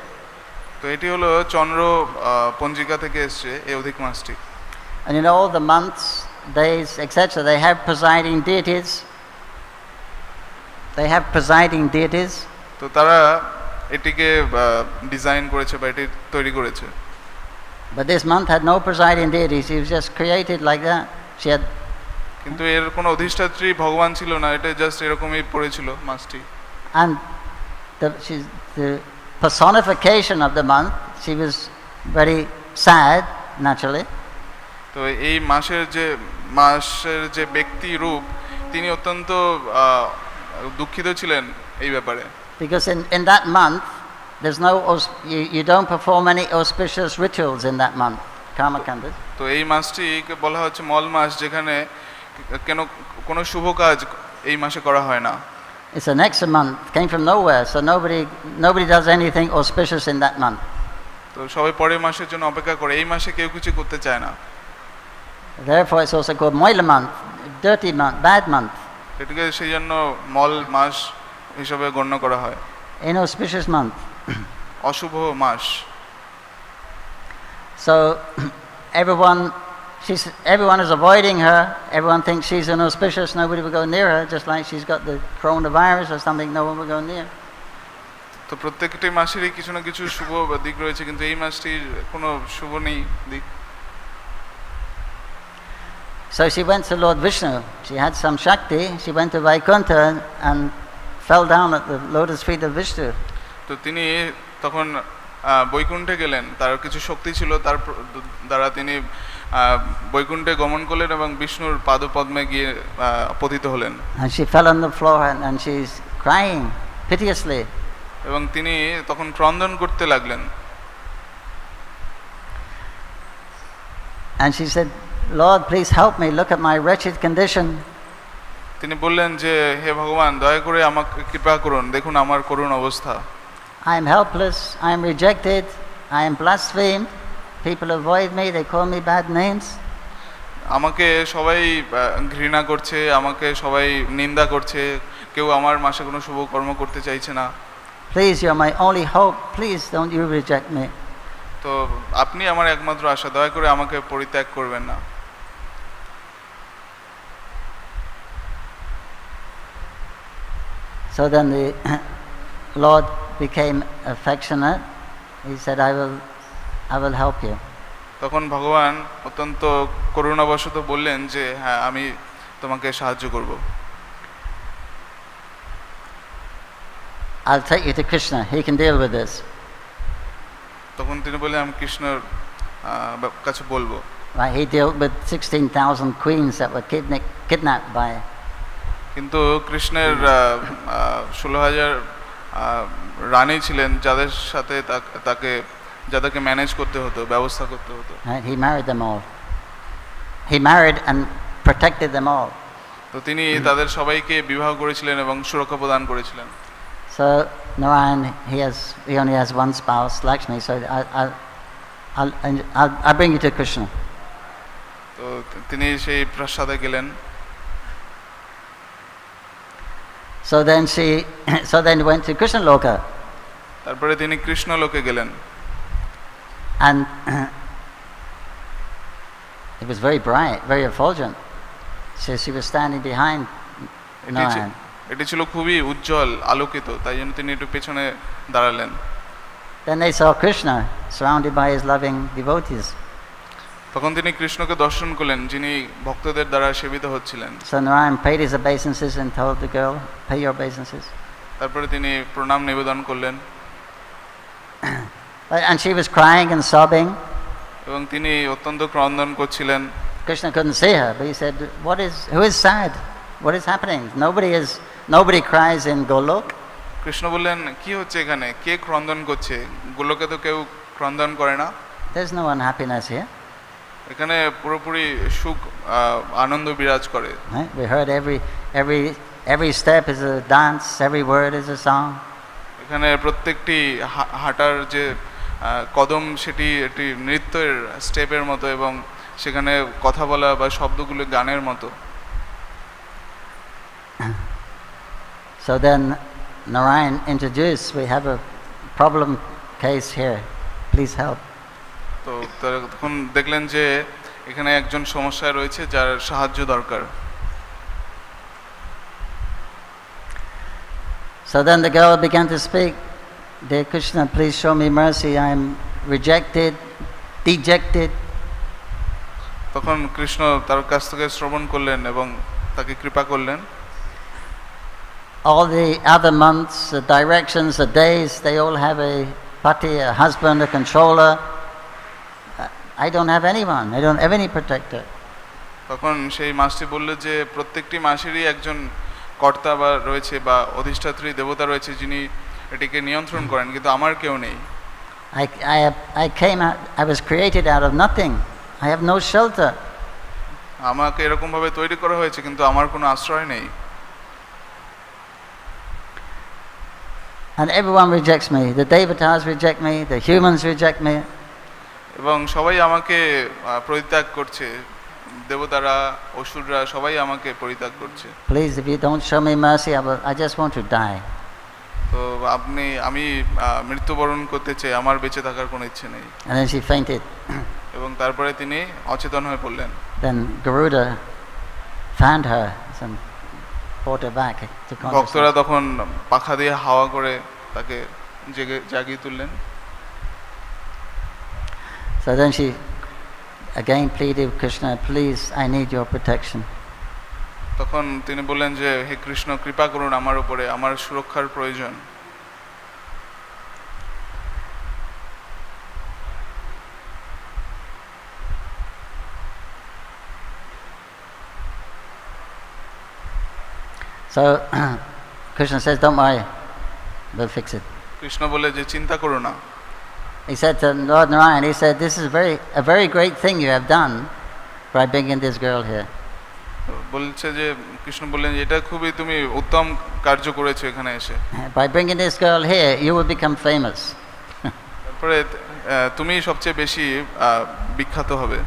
তো এটি হলো চন্দ্র পঞ্জিকা থেকে এসেছে এই অধিক মাসটি। And in all the months, days, etc., they have presiding deities. They have presiding deities. তো তারা এটিকে ডিজাইন করেছে বা এটি তৈরি করেছে। But this month had no presiding deities. It was just created like that. She had. কিন্তু এর কোনো অধিষ্ঠাত্রী ভগবান ছিল না, এটা জাস্ট এরকমই পড়েছিল মাসটি। And the personification of the month, she was very sad, naturally. তো এই মাসের যে ব্যক্তি রূপ, তিনি অত্যন্ত দুঃখিত ছিলেন এই ব্যাপারে। Because in that month, there's no you don't perform any auspicious rituals in that month, karma kandas. তো এই মাসটিকে বলা হচ্ছে মল মাস, যেখানে কোনো শুভ কাজ এই মাসে করা হয় না। It's an extra month, came from nowhere, so nobody does anything auspicious in that month. তো সবাই পরের মাসের জন্য অপেক্ষা করে, এই মাসে কেউ কিছু করতে চায় না। Therefore it's also called moila month, dirty month, bad month. এটাকে সেই জন্য মল মাস হিসাবে গণ্য করা হয়। Inauspicious month. অশুভ মাস। So everyone is avoiding her. Everyone thinks she's inauspicious. Nobody will go near her. Just like she's got the coronavirus or something, no one will go near. তো প্রত্যেকটি মাসেরই কিছু না কিছু শুভ দিক রয়েছে, কিন্তু এই মাসটির কোনো শুভ নেই দিক। So she went to Lord Vishnu. She had some Shakti. She went to Vaikuntha and fell down at the lotus feet of Vishnu. তো তিনি তখন বৈকুণ্ঠে গেলেন, তার কিছু শক্তি ছিল, তার দ্বারা তিনি বৈকুণ্ঠে গমন করলেন এবং বিষ্ণুর পাদপদ্মে গিয়ে পতিত হলেন। And she fell on the floor and she's crying piteously. এবং তিনি তখন ক্রন্দন করতে লাগলেন। And she said, Lord, please help me. Look at my wretched condition. তিনি বললেন যে, হে ভগবান, দয়া করে আমাকে কৃপা করুন, দেখুন আমার করুণ অবস্থা। I am helpless. I am rejected. I am blasphemed. People avoid me. They call me bad names. আমাকে সবাই ঘৃণা করছে, আমাকে সবাই নিন্দা করছে, কেউ আমার মাসে কোনো শুভ কর্ম করতে চাইছে না। Please, you are my only hope. Please don't you reject me. তো আপনি আমার একমাত্র আশা, দয়া করে আমাকে পরিত্যাগ করবেন না। So then the Lord became affectionate. He said, I will help you. তখন ভগবান অত্যন্ত করুণাবশত বললেন যে, হ্যাঁ, আমি তোমাকে সাহায্য করব। I'll take you to Krishna. He can deal with this. তখন তিনি বললেন, আমি কৃষ্ণের কাছে বলবো। Right, he dealt with 16,000 queens that were kidnapped by. কিন্তু কৃষ্ণের 16,000 রানী ছিলেন, যাদের সাথে যাদেরকে ম্যানেজ করতে হতো, ব্যবস্থা করতে হতো। Right, he married them all. He married and protected them all. তো তিনি তাদের সবাইকে বিবাহ করেছিলেন এবং সুরক্ষা প্রদান করেছিলেন। So Narayan, he only has one spouse, Lakshmi. So I'll bring you to Krishna. তো তিনি সেই প্রাসাদে গেলেন। So then he went to Krishna Loka. তারপরে তিনি কৃষ্ণ লোকে গেলেন। And it was very bright, very effulgent. So she was standing behind Narayan. এটি ছিল খুবই উজ্জ্বল, আলোকিত, তাই জন্য তিনি একটু পেছনে দাঁড়ালেন। Then they saw Krishna surrounded by his loving devotees. তখন তিনি কৃষ্ণকে দর্শন করলেন যিনি ভক্তদের দ্বারা সেবিত হচ্ছিলেন। So Narayan paid his obeisances and told the girl, pay your obeisances. তারপরে তিনি প্রণাম নিবেদন করলেন And she was crying and sobbing. এবং তিনি অত্যন্ত ক্রন্দন করছিলেন। Krishna couldn't see her, but he said, who is sad? What is happening? Nobody cries in Golok. Krishna বললেন কি হচ্ছে এখানে, কে ক্রন্দন করছে? গোলকে তো কেউ ক্রন্দন করে না। There's no unhappiness here. এখানে পুরোপুরি সুখ আনন্দ বিরাজ করে। Right? We heard every step is a dance, every word is a song. এখানে প্রত্যেকটি হাঁটার যে কদম সেটি একটি নৃত্যের স্টেপের মতো এবং সেখানে কথা বলা বা শব্দগুলো গানের মতো। So then Narayan introduced, we have a problem case here, please help. তো তখন দেখলেন যে এখানে একজন সমস্যায় রয়েছে যার সাহায্য দরকার। So then the girl began to speak, Dear Krishna, please show me mercy, I am rejected, dejected. তখন কৃষ্ণ তার কাছ থেকে শ্রবণ করলেন এবং তাকে কৃপা করলেন। All the other months, the directions, the days, they all have a pati, a husband, a controller. I don't have anyone, I don't have any protector. তখন সেই মাসটি বলল যে প্রত্যেকটি মাসেরই একজন কর্তা বা রয়েছে বা অধিষ্ঠাত্রী দেবতা রয়েছে যিনি এটিকে নিয়ন্ত্রণ করেন, কিন্তু আমার কেউ নেই। I was created out of nothing. I have no shelter. আমাকে এরকম ভাবে তৈরি করা হয়েছে কিন্তু আমার কোনো আশ্রয় নেই। And everyone rejects me. The devatas reject me, the humans reject me. এবং সবাই আমাকে পরিত্যাগ করছে, দেবতারা অসুররা সবাই আমাকে পরিত্যাগ করছে। Please, if you don't show me mercy, I just want to die. তো আমি মৃত্যুবরণ করতে চাই, আমার বেঁচে থাকার কোনো ইচ্ছে নেই। And then she fainted. এবং তারপরে তিনি অচেতন হয়ে পড়লেন। Then Garuda found her and brought her back to consciousness. ভক্তরা তখন পাখা দিয়ে হাওয়া করে তাকে জাগিয়ে তুললেন। So then she again pleaded with Krishna, please, I need your protection. তখন তিনি বললেন যে হে কৃষ্ণ, কৃপা করুন আমার উপরে, আমার সুরক্ষার প্রয়োজন। So Krishna says, don't worry, we'll fix it. Krishna বলে যে চিন্তা করো না। He said to Lord Narayan, he said, this is a very great thing you have done by bringing this girl here. বলছে যে কৃষ্ণ বললেন যে এটা খুবই তুমি উত্তম কার্য করেছো এখানে এসে। By bringing this girl here, you will become famous. তারপরে তুমি সবচেয়ে বেশি বিখ্যাত হবে।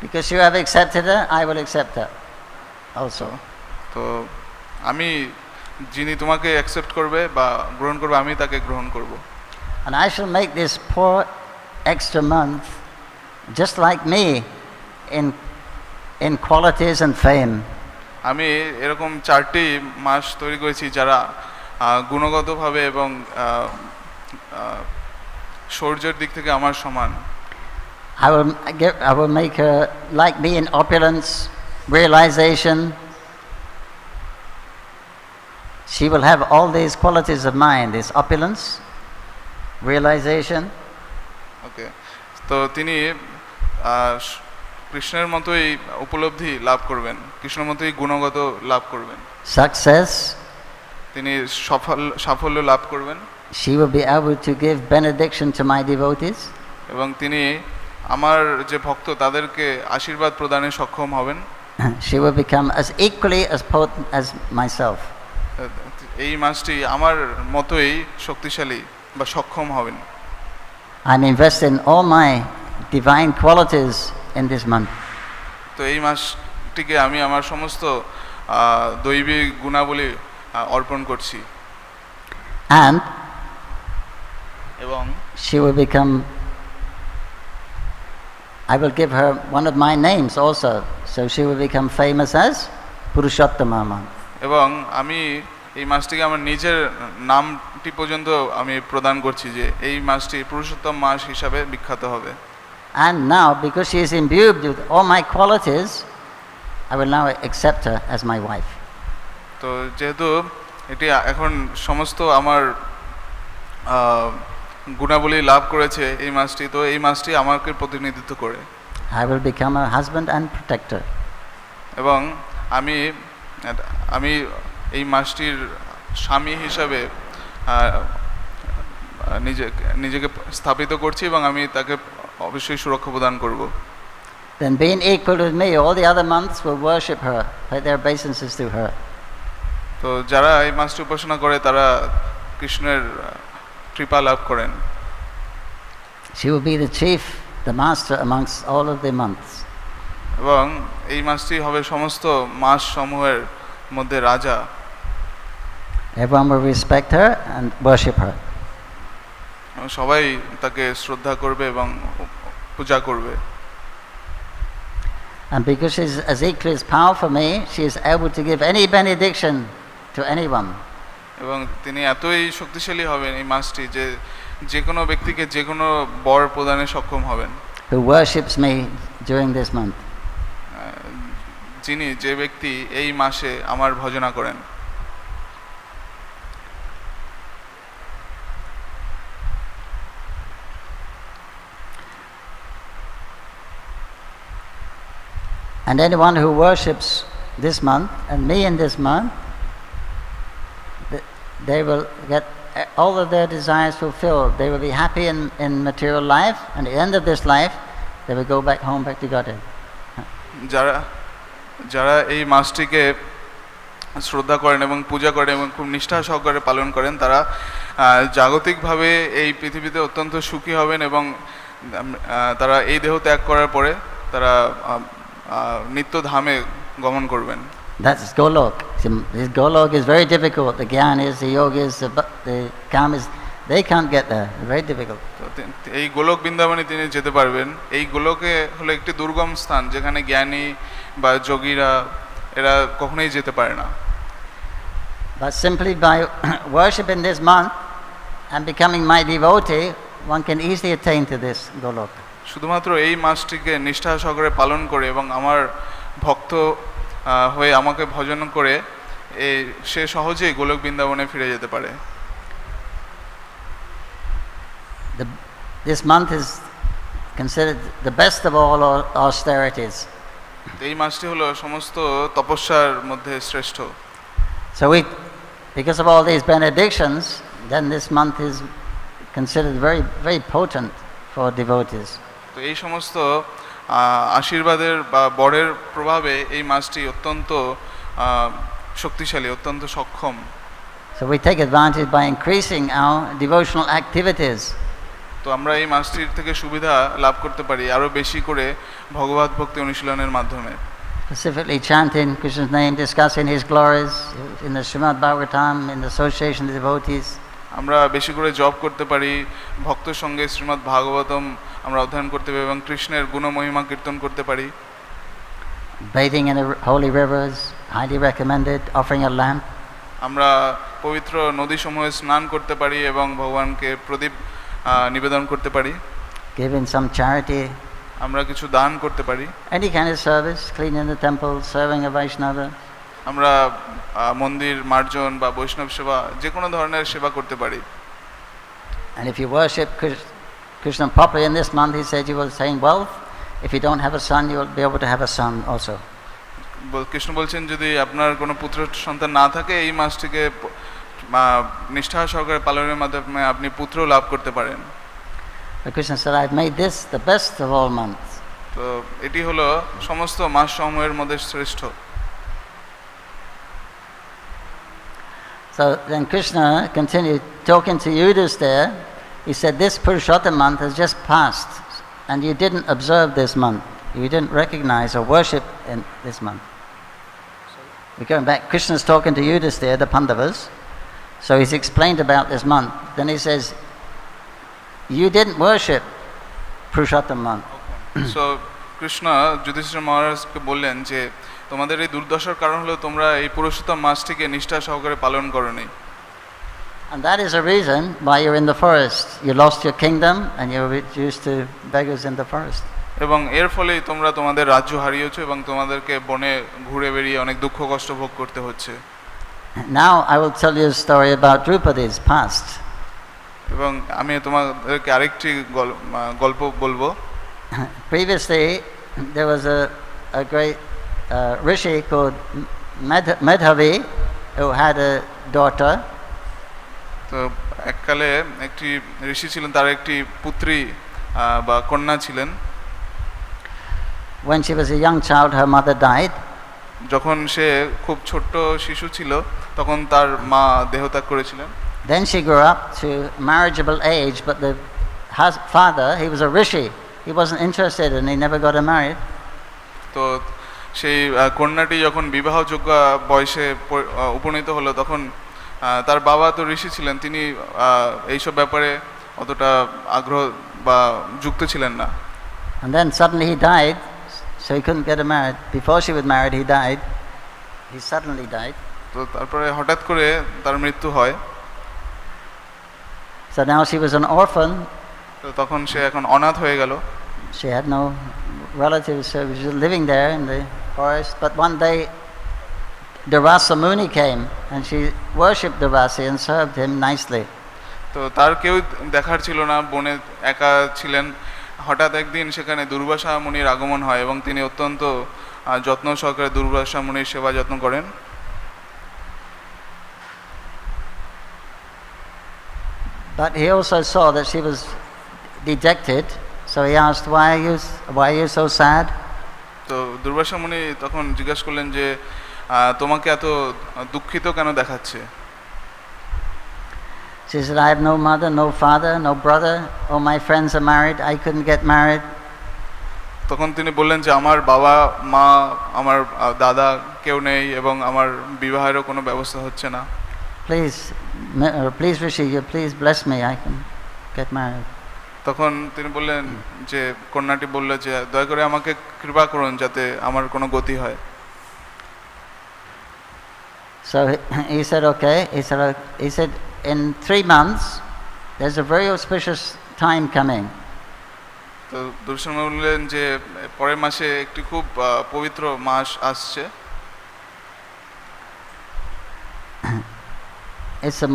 Because you have accepted her, I will accept her also. তো আমি যিনি তোমাকে অ্যাকসেপ্ট করবে বা গ্রহণ করবে আমি তাকে গ্রহণ করব। And I shall make this poor extra month just like me in qualities and fame. আমি এরকম 4টি মাস তৈরি করেছি যারা গুণগতভাবে এবং শৌর্যের দিক থেকে আমার সমান। I will make her like me in opulence, realization. She will have all these qualities of mine, this opulence, realization. Okay. তো তিনি কৃষ্ণের মতোই উপলব্ধি লাভ করবেন, কৃষ্ণের মতোই গুণগত লাভ করবেন। Success. তিনি সাফল্য লাভ করবেন। She will be able to give benediction to my devotees. এবং তিনি আমার যে ভক্ত তাদেরকে আশীর্বাদ প্রদানে সক্ষম হবেন। She will become as equally as potent as myself. এই মাসটি আমার মতোই শক্তিশালী বা সক্ষম হবেন। I'm investing all my divine qualities in this month. তো এই মাসটিকে আমি আমার সমস্ত দৈবিক গুণাবলী অর্পণ করছি। And এবং she will become, I will give her one of my names also, so she will become famous as Purushottama. এবং আমি এই মাসটিকে আমার নিজের নামটি পর্যন্ত আমি প্রদান করছি যে এই মাসটি পুরুষোত্তম মাস হিসাবে বিখ্যাত হবে। And now, because she is imbued with all my qualities, I will now accept her as my wife. তো যেহেতু এটি এখন সমস্ত আমার গুণাবলী লাভ করেছে এই মাসটি, তো এই মাসটি আমাকে প্রতিনিধিত্ব করে। I will become her husband and protector. এবং আমি আমি এই মাসটির স্বামী হিসাবে নিজেকে স্থাপিত করছি এবং আমি তাকে অবশ্যই সুরক্ষা প্রদান করব। Then being equal with me, all the other months will worship her, pay their obeisances to her. তো যারা এই মাসটি উপাসনা করে তারা কৃষ্ণের কৃপা লাভ করেন। She will be the chief, the master amongst all of the months. এবং এই মাসটি হবে সমস্ত মাস সমূহের মধ্যে রাজা। Everyone will respect her and worship her. সবাই তাকে শ্রদ্ধা করবে এবং পূজা করবে। And because she is as equally as powerful for me, she is able to give any benediction to anyone. এবং তিনি এতই শক্তিশালী হবেন এই মাসটি যে যে কোনো ব্যক্তিকে যে কোনো বর প্রদানে সক্ষম হবেন। Who worships me during this month. যিনি যে ব্যক্তি এই মাসে আমার ভজনা করেন। And anyone who worships this month and me in this month, they will get all of their desires fulfilled. They will be happy in material life, and at the end of this life, they will go back home, back to Godhead. যারা এই মাসটিকে শ্রদ্ধা করেন এবং পূজা করেন এবং খুব নিষ্ঠা সহকারে পালন করেন, তারা জাগতিকভাবে এই পৃথিবীতে অত্যন্ত সুখী হবেন এবং তারা এই দেহ ত্যাগ করার পরে তারা নিত্য ধামে গমন করবেন। That's Golok. This Golok is very difficult. The Gyan is, the Yoga is, the Kam is. They can't get there. It's very difficult. এই গোলক বৃন্দাবনে তিনি যেতে পারবেন। এই গোলকে হলো একটি দুর্গম স্থান যেখানে জ্ঞানী বা যোগীরা এরা কখনোই যেতে পারে না। But simply by worshiping this month and becoming my devotee, one can easily attain to this Golok. শুধুমাত্র এই মাসটিকে নিষ্ঠা সহকারে পালন করে এবং আমার ভক্ত হয়ে আমাকে ভজন করে সে সহজেই গোলক বৃন্দাবনে ফিরে যেতে পারে। This month is considered the best of all austerities. এই মাসটি হলো সমস্ত তপস্যার মধ্যে শ্রেষ্ঠ। So because of all these benedictions, then this month is considered very, very potent for devotees. তো এই সমস্ত আশীর্বাদের বা বরের প্রভাবে এই মাসটি অত্যন্ত শক্তিশালী, অত্যন্ত সক্ষম। So we take advantage by increasing our devotional activities. তো আমরা এই মাসটির থেকে সুবিধা লাভ করতে পারি আরো বেশি করে ভগবত ভক্তি অনুশীলনের মাধ্যমে। Specifically chanting Krishna's name, discussing his glories in the Srimad Bhagavatam, in the association of devotees. আমরা বেশি করে জপ করতে পারি, ভক্ত সঙ্গে শ্রীমদ্ ভাগবতম আমরা অধ্যয়ন করতে পারি এবং কৃষ্ণের গুণ মহিমা কীর্তন করতে পারি। Bathing in the holy rivers, highly recommended, offering a lamp. আমরা পবিত্র নদীসমূহে স্নান করতে পারি এবং ভগবানকে প্রদীপ নিবেদন করতে পারি। Giving some charity. আমরা কিছু দান করতে পারি। Any kind of service, cleaning the temple, serving a Vaishnava. আমরা মন্দির মার্জন বা বৈষ্ণব সেবা যে কোনো ধরনের সেবা করতে পারি। And if you worship Krishna properly in this month, he said you will attain wealth. If you don't have a son, you will be able to have a son also. Krishna বলছেন যদি আপনার কোনো পুত্র সন্তান না থাকে এই মাসটিকে নিষ্ঠা সহকারে পালনের মাধ্যমে আপনি পুত্র লাভ করতে পারেন। Krishna said, I've made this the best of all months. তো এটি হলো সমস্ত মাস সমূহের মধ্যে শ্রেষ্ঠ। So then Krishna continued talking to Yudhisthira. He said, this Purushottam month has just passed and you didn't observe this month. You didn't recognize or worship in this month. We're going back. Krishna's talking to Yudhisthira, the Pandavas. So he's explained about this month. Then he says, you didn't worship Purushottam month. So Krishna Yudhishthir মহারাজকে বললেন যে তোমাদের এই দুর্দশার কারণ হলো তোমরা এই পুরুষোত্তম মাসটিকে নিষ্ঠা সহকারে পালন করোনি। And that is a reason why you're in the forest. You lost your kingdom and you're reduced to beggars in the forest. এবং এর ফলেই তোমরা তোমাদের রাজ্য হারিয়েছো এবং তোমাদেরকে বনে ঘুরে বেরিয়ে অনেক দুঃখ কষ্ট ভোগ করতে হচ্ছে। Now I will tell you a story about Drupadi's past. এবং আমি তোমাদেরকে আরেকটি গল্প বলবো। Previously there was a great rishi called Madhavi who had a daughter. তো এককালে একটি ঋষি ছিলেন, তার একটি পুত্রী বা কন্যা ছিলেন। When she was a young child, her mother died. যখন সে খুব ছোট্ট শিশু ছিল তখন তার মা দেহত্যাগ করেছিলেন। Then she grew up to marriageable age, but the father, he was a rishi. He wasn't interested and he never got her married. তো সেই কন্যাটি যখন বিবাহযোগ্য বয়সে উপনীত হলো তখন তার বাবা তো ঋষি ছিলেন, তিনি এইসব ব্যাপারে অতটা আগ্রহ বা যুক্ত ছিলেন না। And then suddenly he died, so he couldn't get her married. Before she was married, he died. He suddenly died. তো তারপরে হঠাৎ করে তার মৃত্যু হয়। So now she was an orphan. তো তখন সে এখন অনাথ হয়ে গেল। She had no relatives, so she was living there in the forest. But one day, Durvasa Muni came and she worshipped Durvasa and served him nicely. তো তার কেউ দেখার ছিল না, বনে একা ছিলেন। হঠাৎ একদিন সেখানে দুর্বাসা মুনির আগমন হয় এবং তিনি অত্যন্ত যত্ন সহকারে দুর্বাসা মুনির সেবা যত্ন করেন। But he also saw that she was dejected, so he asked, why are you so sad? তো দুর্বাসা মুনি তখন জিজ্ঞাসা করলেন যে তোমাকে এত দুঃখিত কেন দেখাচ্ছে? She said, I have no mother, no father, no brother. All my friends are married. I couldn't get married. তখন তিনি বললেন যে আমার বাবা মা, আমার দাদা কেউ নেই এবং আমার বিবাহেরও কোনো ব্যবস্থা হচ্ছে না। Please Rishi, you please bless me. I can get married. তখন তিনি বললেন যে কন্যাটি বলল যে দয়া করে আমাকে কৃপা করুন যাতে আমার কোনো গতি হয়। So he said, okay. He said, in 3 months, there's a very auspicious time coming. তো দুর্বাসা মুনি বললেন যে পরের মাসে একটি খুব পবিত্র মাস আসছে। It's the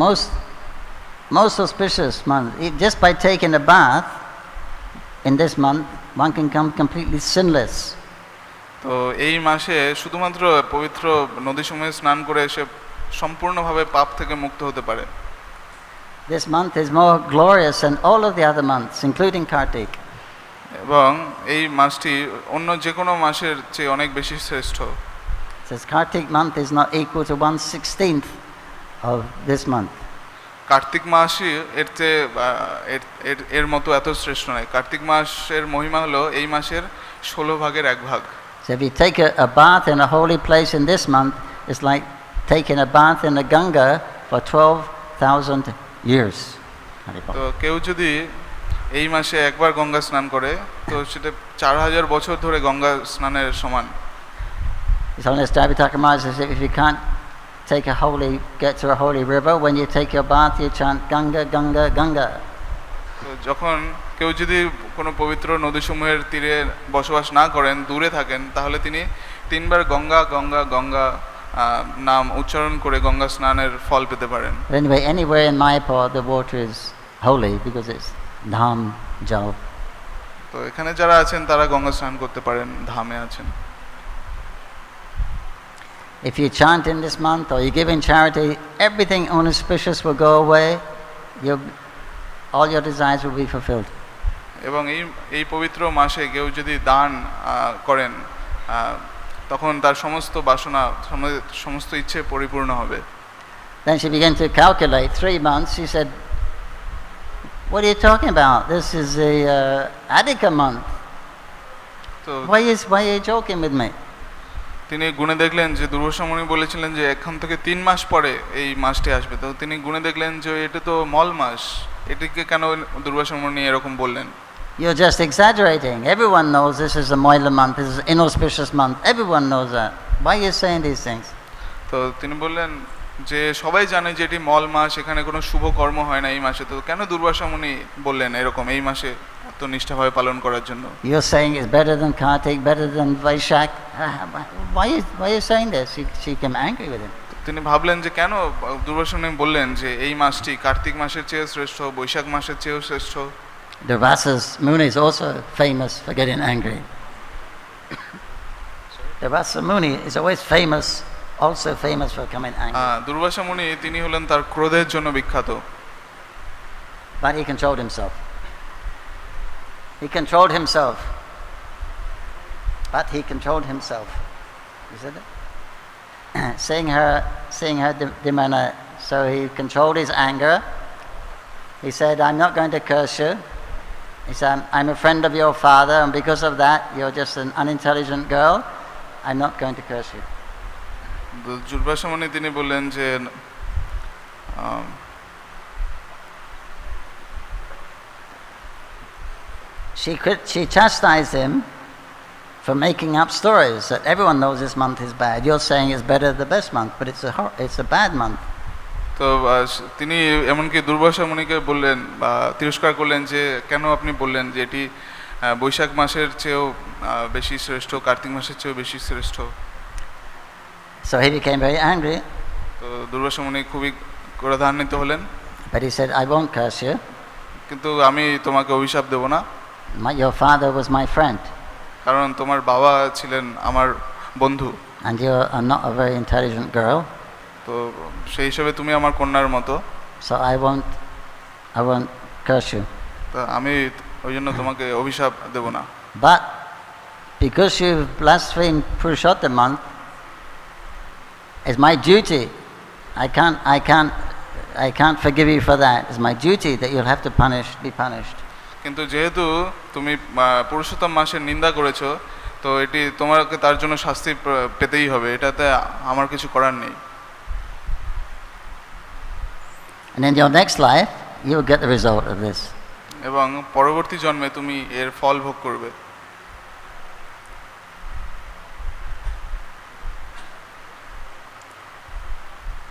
most auspicious month. Just by taking a bath in this month, one can come completely sinless. তো এই মাসে শুধুমাত্র পবিত্র নদীসমূহে স্নান করে সে সম্পূর্ণভাবে পাপ থেকে মুক্ত হতে পারে। This month is more glorious than all of the other months, including Kartik. এবং এই মাসটি অন্য যে কোনো মাসের চেয়ে অনেক বেশি শ্রেষ্ঠ। Says Kartik month is not equal to 1/16 of this month. Kartik মাসই এর মতো এত শ্রেষ্ঠ নয়। কার্তিক মাসের মহিমা হলো এই মাসের 16 ভাগের 1 ভাগ। So if you take a bath in a holy place in this month, it's like taking a bath in the Ganga for 12,000 years. তো কেউ যদি এই মাসে একবার গঙ্গা স্নান করে তো সেটা 4000 বছর ধরে গঙ্গা স্নানের সমান। So Mr. Thakur Maharaj says if you can't get to a holy river, when you take your bath you chant Ganga, Ganga, Ganga. তো যখন কেউ যদি কোনো পবিত্র নদীসমূহের তীরে বসবাস না করেন, দূরে থাকেন, তাহলে তিনি 3 বার গঙ্গা গঙ্গা গঙ্গা নাম উচ্চারণ করে গঙ্গা স্নানের ফল পেতে পারেন। Anyway, anywhere in Mayapur the water is holy because it's Dham Jal. তো এখানে যারা আছেন তারা গঙ্গা স্নান করতে পারেন, ধামে আছেন। If you chant in this month or you give in charity, everything unauspicious will go away. All your desires will be fulfilled. এবং এই পবিত্র মাসে কেউ যদি দান করেন তখন তার সমস্ত বাসনা সমস্ত ইচ্ছে পরিপূর্ণ হবে। Then she began to calculate 3 months. She said, what are you talking about? This is a Adhika month. Why are you joking with me? তিনি গুণে দেখলেন যে দুর্বাসা মুনি বলেছিলেন যে এখন থেকে 3 মাস পরে এই মাসটি আসবে। তো তিনি গুণে দেখলেন যে এটা তো মল মাস, এটিকে কেন দুর্বাসা মুনি এরকম বললেন? You're just exaggerating. Everyone knows this is a Moila month, this is an inauspicious month. Everyone knows that. Why are you saying these things? তো তিনি বললেন যে সবাই জানে যে এটি মল মাস, এখানে কোনো শুভ কর্ম হয় না এই মাসে, তো কেন দুর্বাসা মুনি বললেন এরকম এই মাসে এত নিষ্ঠাভাবে পালন করার জন্য? You're saying it's better than Kartik, better than Vaishak. Why are you saying this? She became angry with him. তিনি ভাবলেন যে কেন দুর্বাসা মুনি বললেন যে এই মাসটি কার্তিক মাসের চেয়েও শ্রেষ্ঠ, বৈশাখ মাসের চেয়েও শ্রেষ্ঠ। Durvasa Muni is also famous for getting angry. Durvasa Muni is always famous, also famous for becoming angry. Durvasa মুনি তিনি হলেন তার ক্রোধের জন্য বিখ্যাত। But he controlled himself. He controlled himself. But he controlled himself. You said that? Seeing her demeanor, so he controlled his anger. He said, I'm not going to curse you. He said, I'm a friend of your father, and because of that, you're just an unintelligent girl. I'm not going to curse you. Durvasa মুনি তিনি বললেন যে She chastised him for making up stories that everyone knows this month is bad. You're saying it's better the best month, but it's a bad month. তো তিনি এমনকি দুর্বাসা মুনিকে বললেন বা তিরস্কার করলেন যে কেন আপনি বললেন যে এটি বৈশাখ মাসের চেয়েও বেশি শ্রেষ্ঠ, কার্তিক মাসের চেয়েও বেশি শ্রেষ্ঠ। So he became very angry. তো দুর্বাসা মুনি খুবই ক্রোধান্বিত হলেন। But he said, I won't curse you. কিন্তু আমি তোমাকে অভিশাপ দেব না। Your father was my friend. কারণ তোমার বাবা ছিলেন আমার বন্ধু। And you are not a very intelligent girl. তো সেই হিসেবে তুমি আমার কন্যার মতো। So I won't curse you. তো আমি ওই জন্য তোমাকে অভিশাপ দেব না। But because you blasphemed Purushottam month, it's my duty. I can't forgive you for that. It's my duty that you'll have to be punished. কিন্তু যেহেতু তুমি পুরুষোত্তম মাসের নিন্দা করেছো, তো এটি তোমাকে তার জন্য শাস্তি পেতেই হবে, এটাতে আমার কিছু করার নেই। And in your next life, you will get the result of this. এবং পরবর্তী জন্মে তুমি এর ফল ভোগ করবে।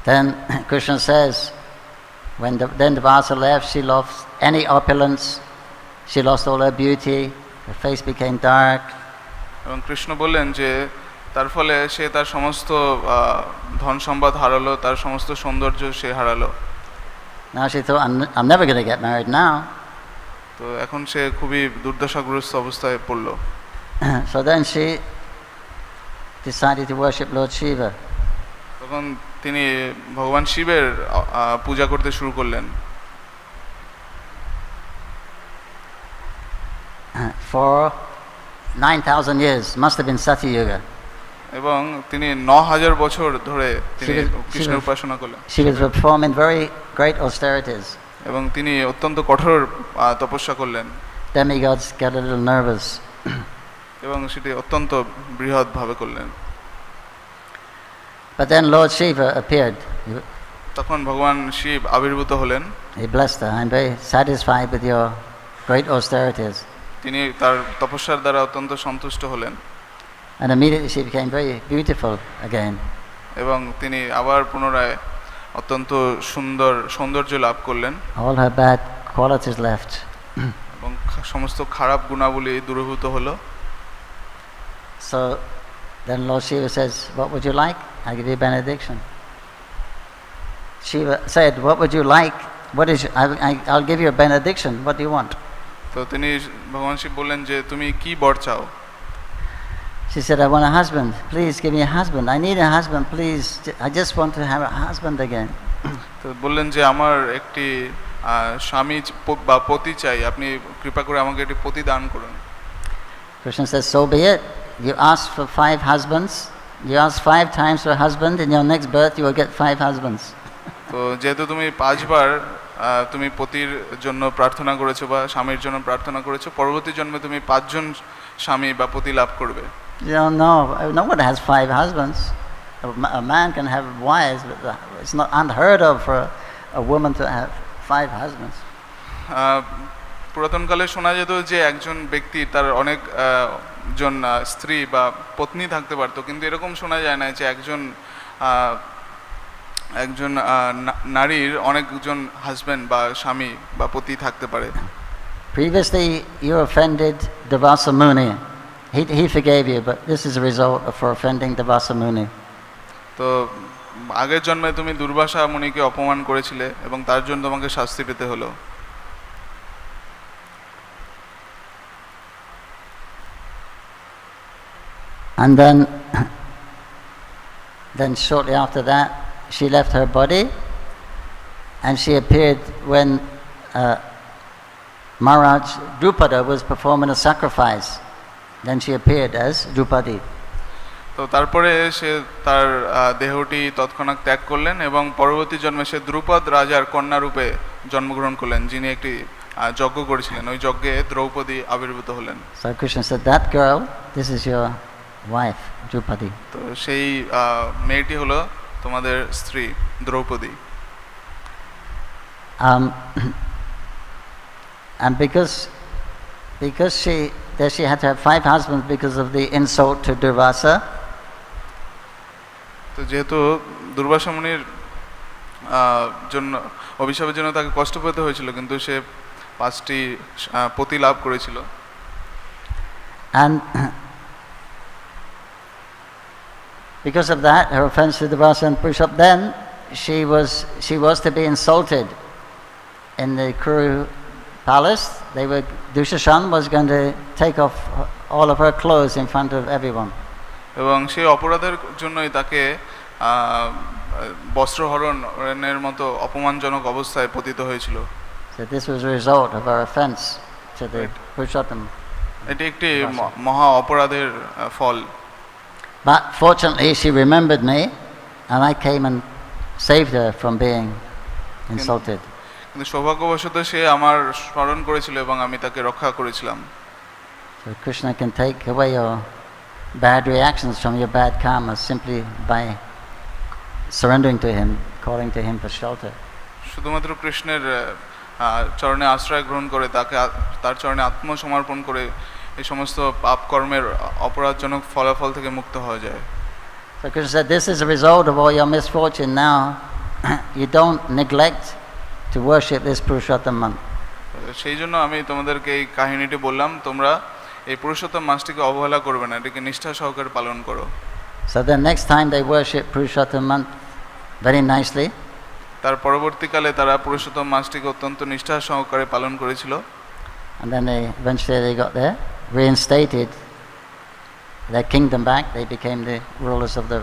Then Krishna says, then Devasa left, she lost any opulence, she lost all her beauty, her face became dark. এবং কৃষ্ণ বললেন যে তার ফলে সে তার সমস্ত ধন সম্পদ হারালো, তার সমস্ত সৌন্দর্য সে হারালো। Now she thought, I'm never going to get married now. তো এখন সে খুবই দুর্দশাগ্রস্ত অবস্থায় পড়ল। So then she decided to worship Lord Shiva. তখন তিনি ভগবান শিবের পূজা করতে শুরু করলেন। For 9,000 years, must have been Satya Yuga. এবং তিনি 9,000 বছর ধরে তিনি কৃষ্ণের উপাসনা করলেন। She was performing very great austerities. এবং তিনি অত্যন্ত কঠোর তপস্যা করলেন। Demigods get a little nervous. এবং সেটি অত্যন্ত বৃহৎ ভাবে করলেন। But then Lord Shiva appeared. তখন ভগবান শিব আবির্ভূত হলেন। He blessed her. I'm very satisfied with your great austerities. তিনি তার তপস্যার দ্বারা অত্যন্ত সন্তুষ্ট হলেন। And immediately she became very beautiful again. এবং তিনি আবার পুনরায় অত্যন্ত সৌন্দর্য লাভ করলেন। All her bad qualities left. এবং সমস্ত খারাপ গুণাবলী দূরীভূত হলো। So then Lord Shiva says, what would you like? I'll give you a benediction. Shiva said, what would you like? I'll give you a benediction. What do you want? তো তিনি ভগবান শিব বললেন যে তুমি কি বর চাও? She said, I want a husband. Please give me a husband. I need a husband, please. I just want to have a husband again. তো বললেন যে আমার একটি স্বামী বা পতি চাই, আপনি কৃপা করে আমাকে একটি পতি দান করুন। Krishna says, so be it. You ask for 5 husbands. You ask 5 times for a husband. In your next birth, you will get 5 husbands. তো যেহেতু তুমি 5 বার তুমি পতির জন্য প্রার্থনা করেছো বা স্বামীর জন্য প্রার্থনা করেছো, পরবর্তী জন্মে তুমি 5 জন স্বামী বা পতি লাভ করবে। No one has 5 husbands. A man can have wives, but it's not unheard of for a woman to have 5 husbands. পুরাতনকালে শোনা যেত যে একজন ব্যক্তি তার অনেক জন স্ত্রী বা পত্নী থাকতে পারতো, কিন্তু এরকম শোনা যায় না যে একজন একজন নারীর অনেকজন হাজবেন্ড বা স্বামী বা পতি থাকতে পারে। Previously, you offended Devasa Muni. He forgave you, but this is a result for offending Devasa Muni. তো আগের জন্মে তুমি দুর্বাসা মুনিকে অপমান করেছিলে এবং তার জন্য তোমাকে শাস্তি পেতে হলো। And then shortly after that, she left her body, and she appeared when Maharaj Drupada was performing a sacrifice. Then she appeared as Drupadi. তো তারপরে সে তার দেহটি তৎক্ষণাৎ ত্যাগ করলেন এবং পরবর্তী জন্মে সে দ্রুপদ রাজার কন্যা রূপে জন্মগ্রহণ করলেন, যিনি একটি যজ্ঞ করেছিলেন। ওই যজ্ঞে দ্রৌপদী আবির্ভূত হলেন। So Krishna said, that girl, this is your wife, Drupadi. তো সেই মেয়েটি হলো তোমাদের স্ত্রী Draupadi. And because she had to have 5 husbands because of the insult to Durvasa. তো যেহেতু দুর্বাসা মুনির জন্য অভিশাপের জন্য তাকে কষ্ট পেতে হয়েছিল, কিন্তু সে 5টি পতি লাভ করেছিল। And because of that, her offense to Durvasa and Purushottam, then she was to be insulted in the Kuru palace. Dushashan was going to take off all of her clothes in front of everyone. এবং সেই অপরাধের জন্যই তাকে বস্ত্রহরণের মতো অপমানজনক অবস্থায় পতিত হয়েছিল। So this was a result of her offense to the Purushottam. এটি একটি মহা অপরাধের ফল। But fortunately she remembered me, and I came and saved her from being insulted. কিন্তু সৌভাগ্যবশত সে আমার স্মরণ করেছিল এবং আমি তাকে রক্ষা করেছিলাম। So Krishna can take away your bad reactions from your bad karma simply by surrendering to him, calling to him for shelter. শুধুমাত্র কৃষ্ণের চরণে আশ্রয় গ্রহণ করে তার চরণে আত্মসমর্পণ করে এই সমস্ত পাপ কর্মের অপরাধজনক ফলাফল থেকে মুক্ত হওয়া যায়। So Krishna said, this is a result of all your misfortune. Now you don't neglect to worship this Purushottam month. সেই জন্য আমি তোমাদেরকে এই কাহিনীটি বললাম, তোমরা এই পুরুষোত্তম মাসটিকে অবহেলা করবে না, এটাকে নিষ্ঠা সহকারে পালন করো। So the next time they worship Purushottam month very nicely. তার পরবর্তীকালে তারা পুরুষোত্তম মাসটিকে অত্যন্ত নিষ্ঠা সহকারে পালন করেছিল। And then eventually they got there, reinstated their kingdom back. They became the rulers of the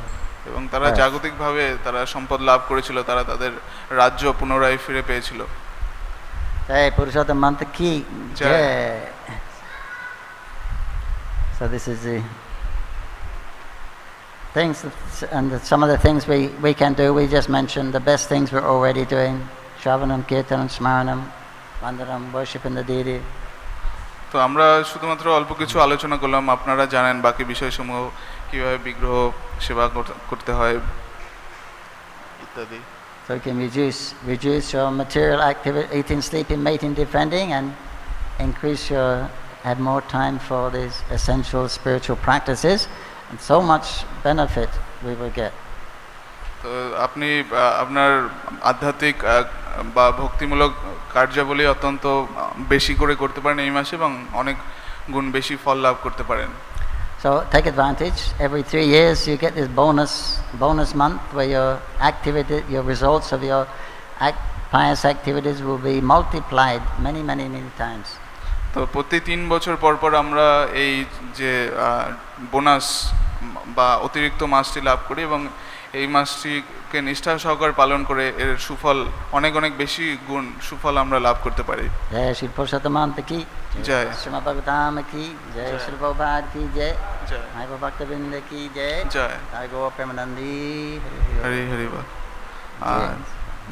এবং তারা জাগতিকভাবে তারা সম্পদ লাভ করেছিল, তারা তাদের রাজ্য পুনরায় ফিরে পেয়েছিল। Jai Purushottam month ki jai. So this is the things, and some of the things we can do. We just mentioned the best things we're already doing: Shravanam, Kirtanam, Smaranam, Vandanam, worshiping the deity. তো আমরা শুধুমাত্র অল্প কিছু আলোচনা করলাম। আপনারা জানেন বাকি বিষয়সমূহ, কিভাবে বিগ্রহ সেবা করতে হয় ইত্যাদি। So you can reduce your material activity, eating, sleeping, mating, defending, and have more time for these essential spiritual practices, and so much benefit we will get. তো আপনি আপনার আধ্যাত্মিক বা ভক্তিমূলক কার্যাবলী অত্যন্ত বেশি করে করতে পারেন এই মাসে এবং অনেক গুণ বেশি ফল লাভ করতে পারেন। So take advantage. Every 3 years you get this bonus month where your results of your pious activities will be multiplied many times. তো প্রতি 3 বছর পর পর আমরা এই যে বোনাস বা অতিরিক্ত মাসটি লাভ করি এবং এই মাসটিকে নিষ্ঠা সহকারে পালন করে এর সুফল অনেক বেশি গুণ সুফল আমরা লাভ করতে পারি। জয় শ্রী পুরুষোত্তম কি জয়, শ্রীমদ ভাগবতাম কি জয়, শ্রী প্রভুপাদ কি জয়, জয় মাই ভক্তবৃন্দ কি জয়, জয় তাই গো প্রেমানন্দী হরি হরি বল।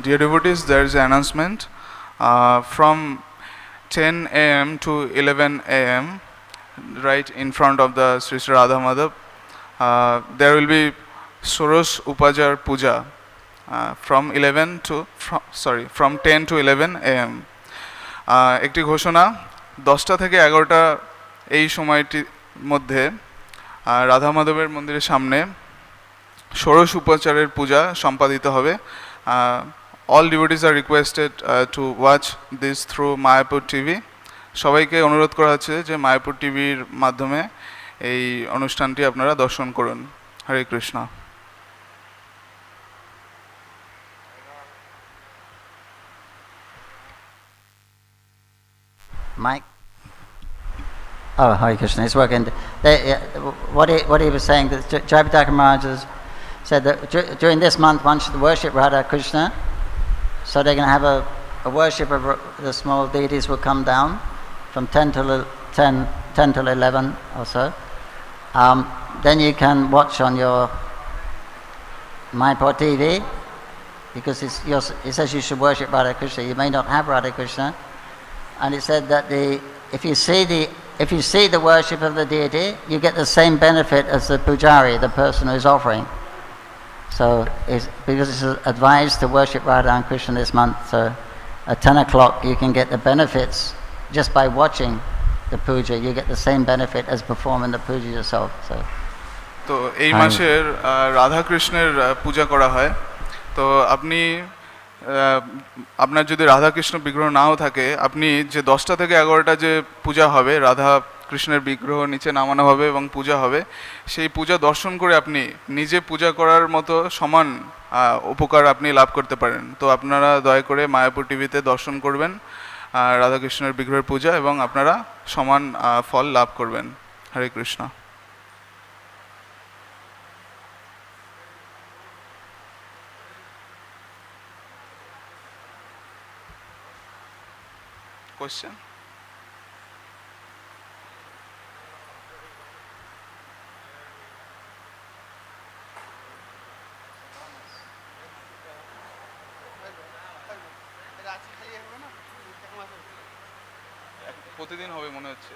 Dear devotees, there is an announcement from 10 a.m. to 11 a.m. right in front of the Sri Sri Radha Madhav. There will be Soros Upajar Puja from 10 to 11 a.m. একটি ঘোষণা, 10টা থেকে 11টা এই সময়টির মধ্যে রাধা মাধবের মন্দিরের সামনে ষোড়শ উপাচারের পূজা সম্পাদিত হবে। All devotees are requested to watch this through Mayapur TV. সবাইকে অনুরোধ করা হচ্ছে যে মায়াপুর টিভির মাধ্যমে এই অনুষ্ঠানটি আপনারা দর্শন করুন। হরে Krishna. Mike? Oh, Hare Krishna, it's working. What he was saying, that Jayapataka Maharaj said that during this month one should worship Radha Krishna, so they're going to have a worship of the small deities will come down from 10 till 11 or so. Then you can watch on your Mayapur TV, because it says you should worship Radha Krishna. You may not have Radha Krishna, and it said that if you see the worship of the deity, you get the same benefit as the pujari, the person who is offering. So, because it's advised to worship Radha and Krishna this month, so at 10 o'clock you can get the benefits just by watching the puja. You get the same benefit as performing the puja yourself. তো এই মাসের রাধা কৃষ্ণের পূজা করা হয়। তো আপনার যদি রাধা কৃষ্ণ বিগ্রহ নাও থাকে, আপনি যে 10টা থেকে 11টা যে পূজা হবে, রাধা কৃষ্ণের বিগ্রহ নিচে নামানো হবে এবং পূজা হবে, সেই পূজা দর্শন করে আপনি নিজে পূজা করার মতো সমান উপকার আপনি লাভ করতে পারেন। তো আপনারা দয়া করে মায়াপুর টিভিতে দর্শন করবেন রাধাকৃষ্ণের বিগ্রহের পূজা, এবং আপনারা সমান ফল লাভ করবেন। হরে কৃষ্ণ। কোশ্চেন? প্রতিদিন হবে মনে হচ্ছে।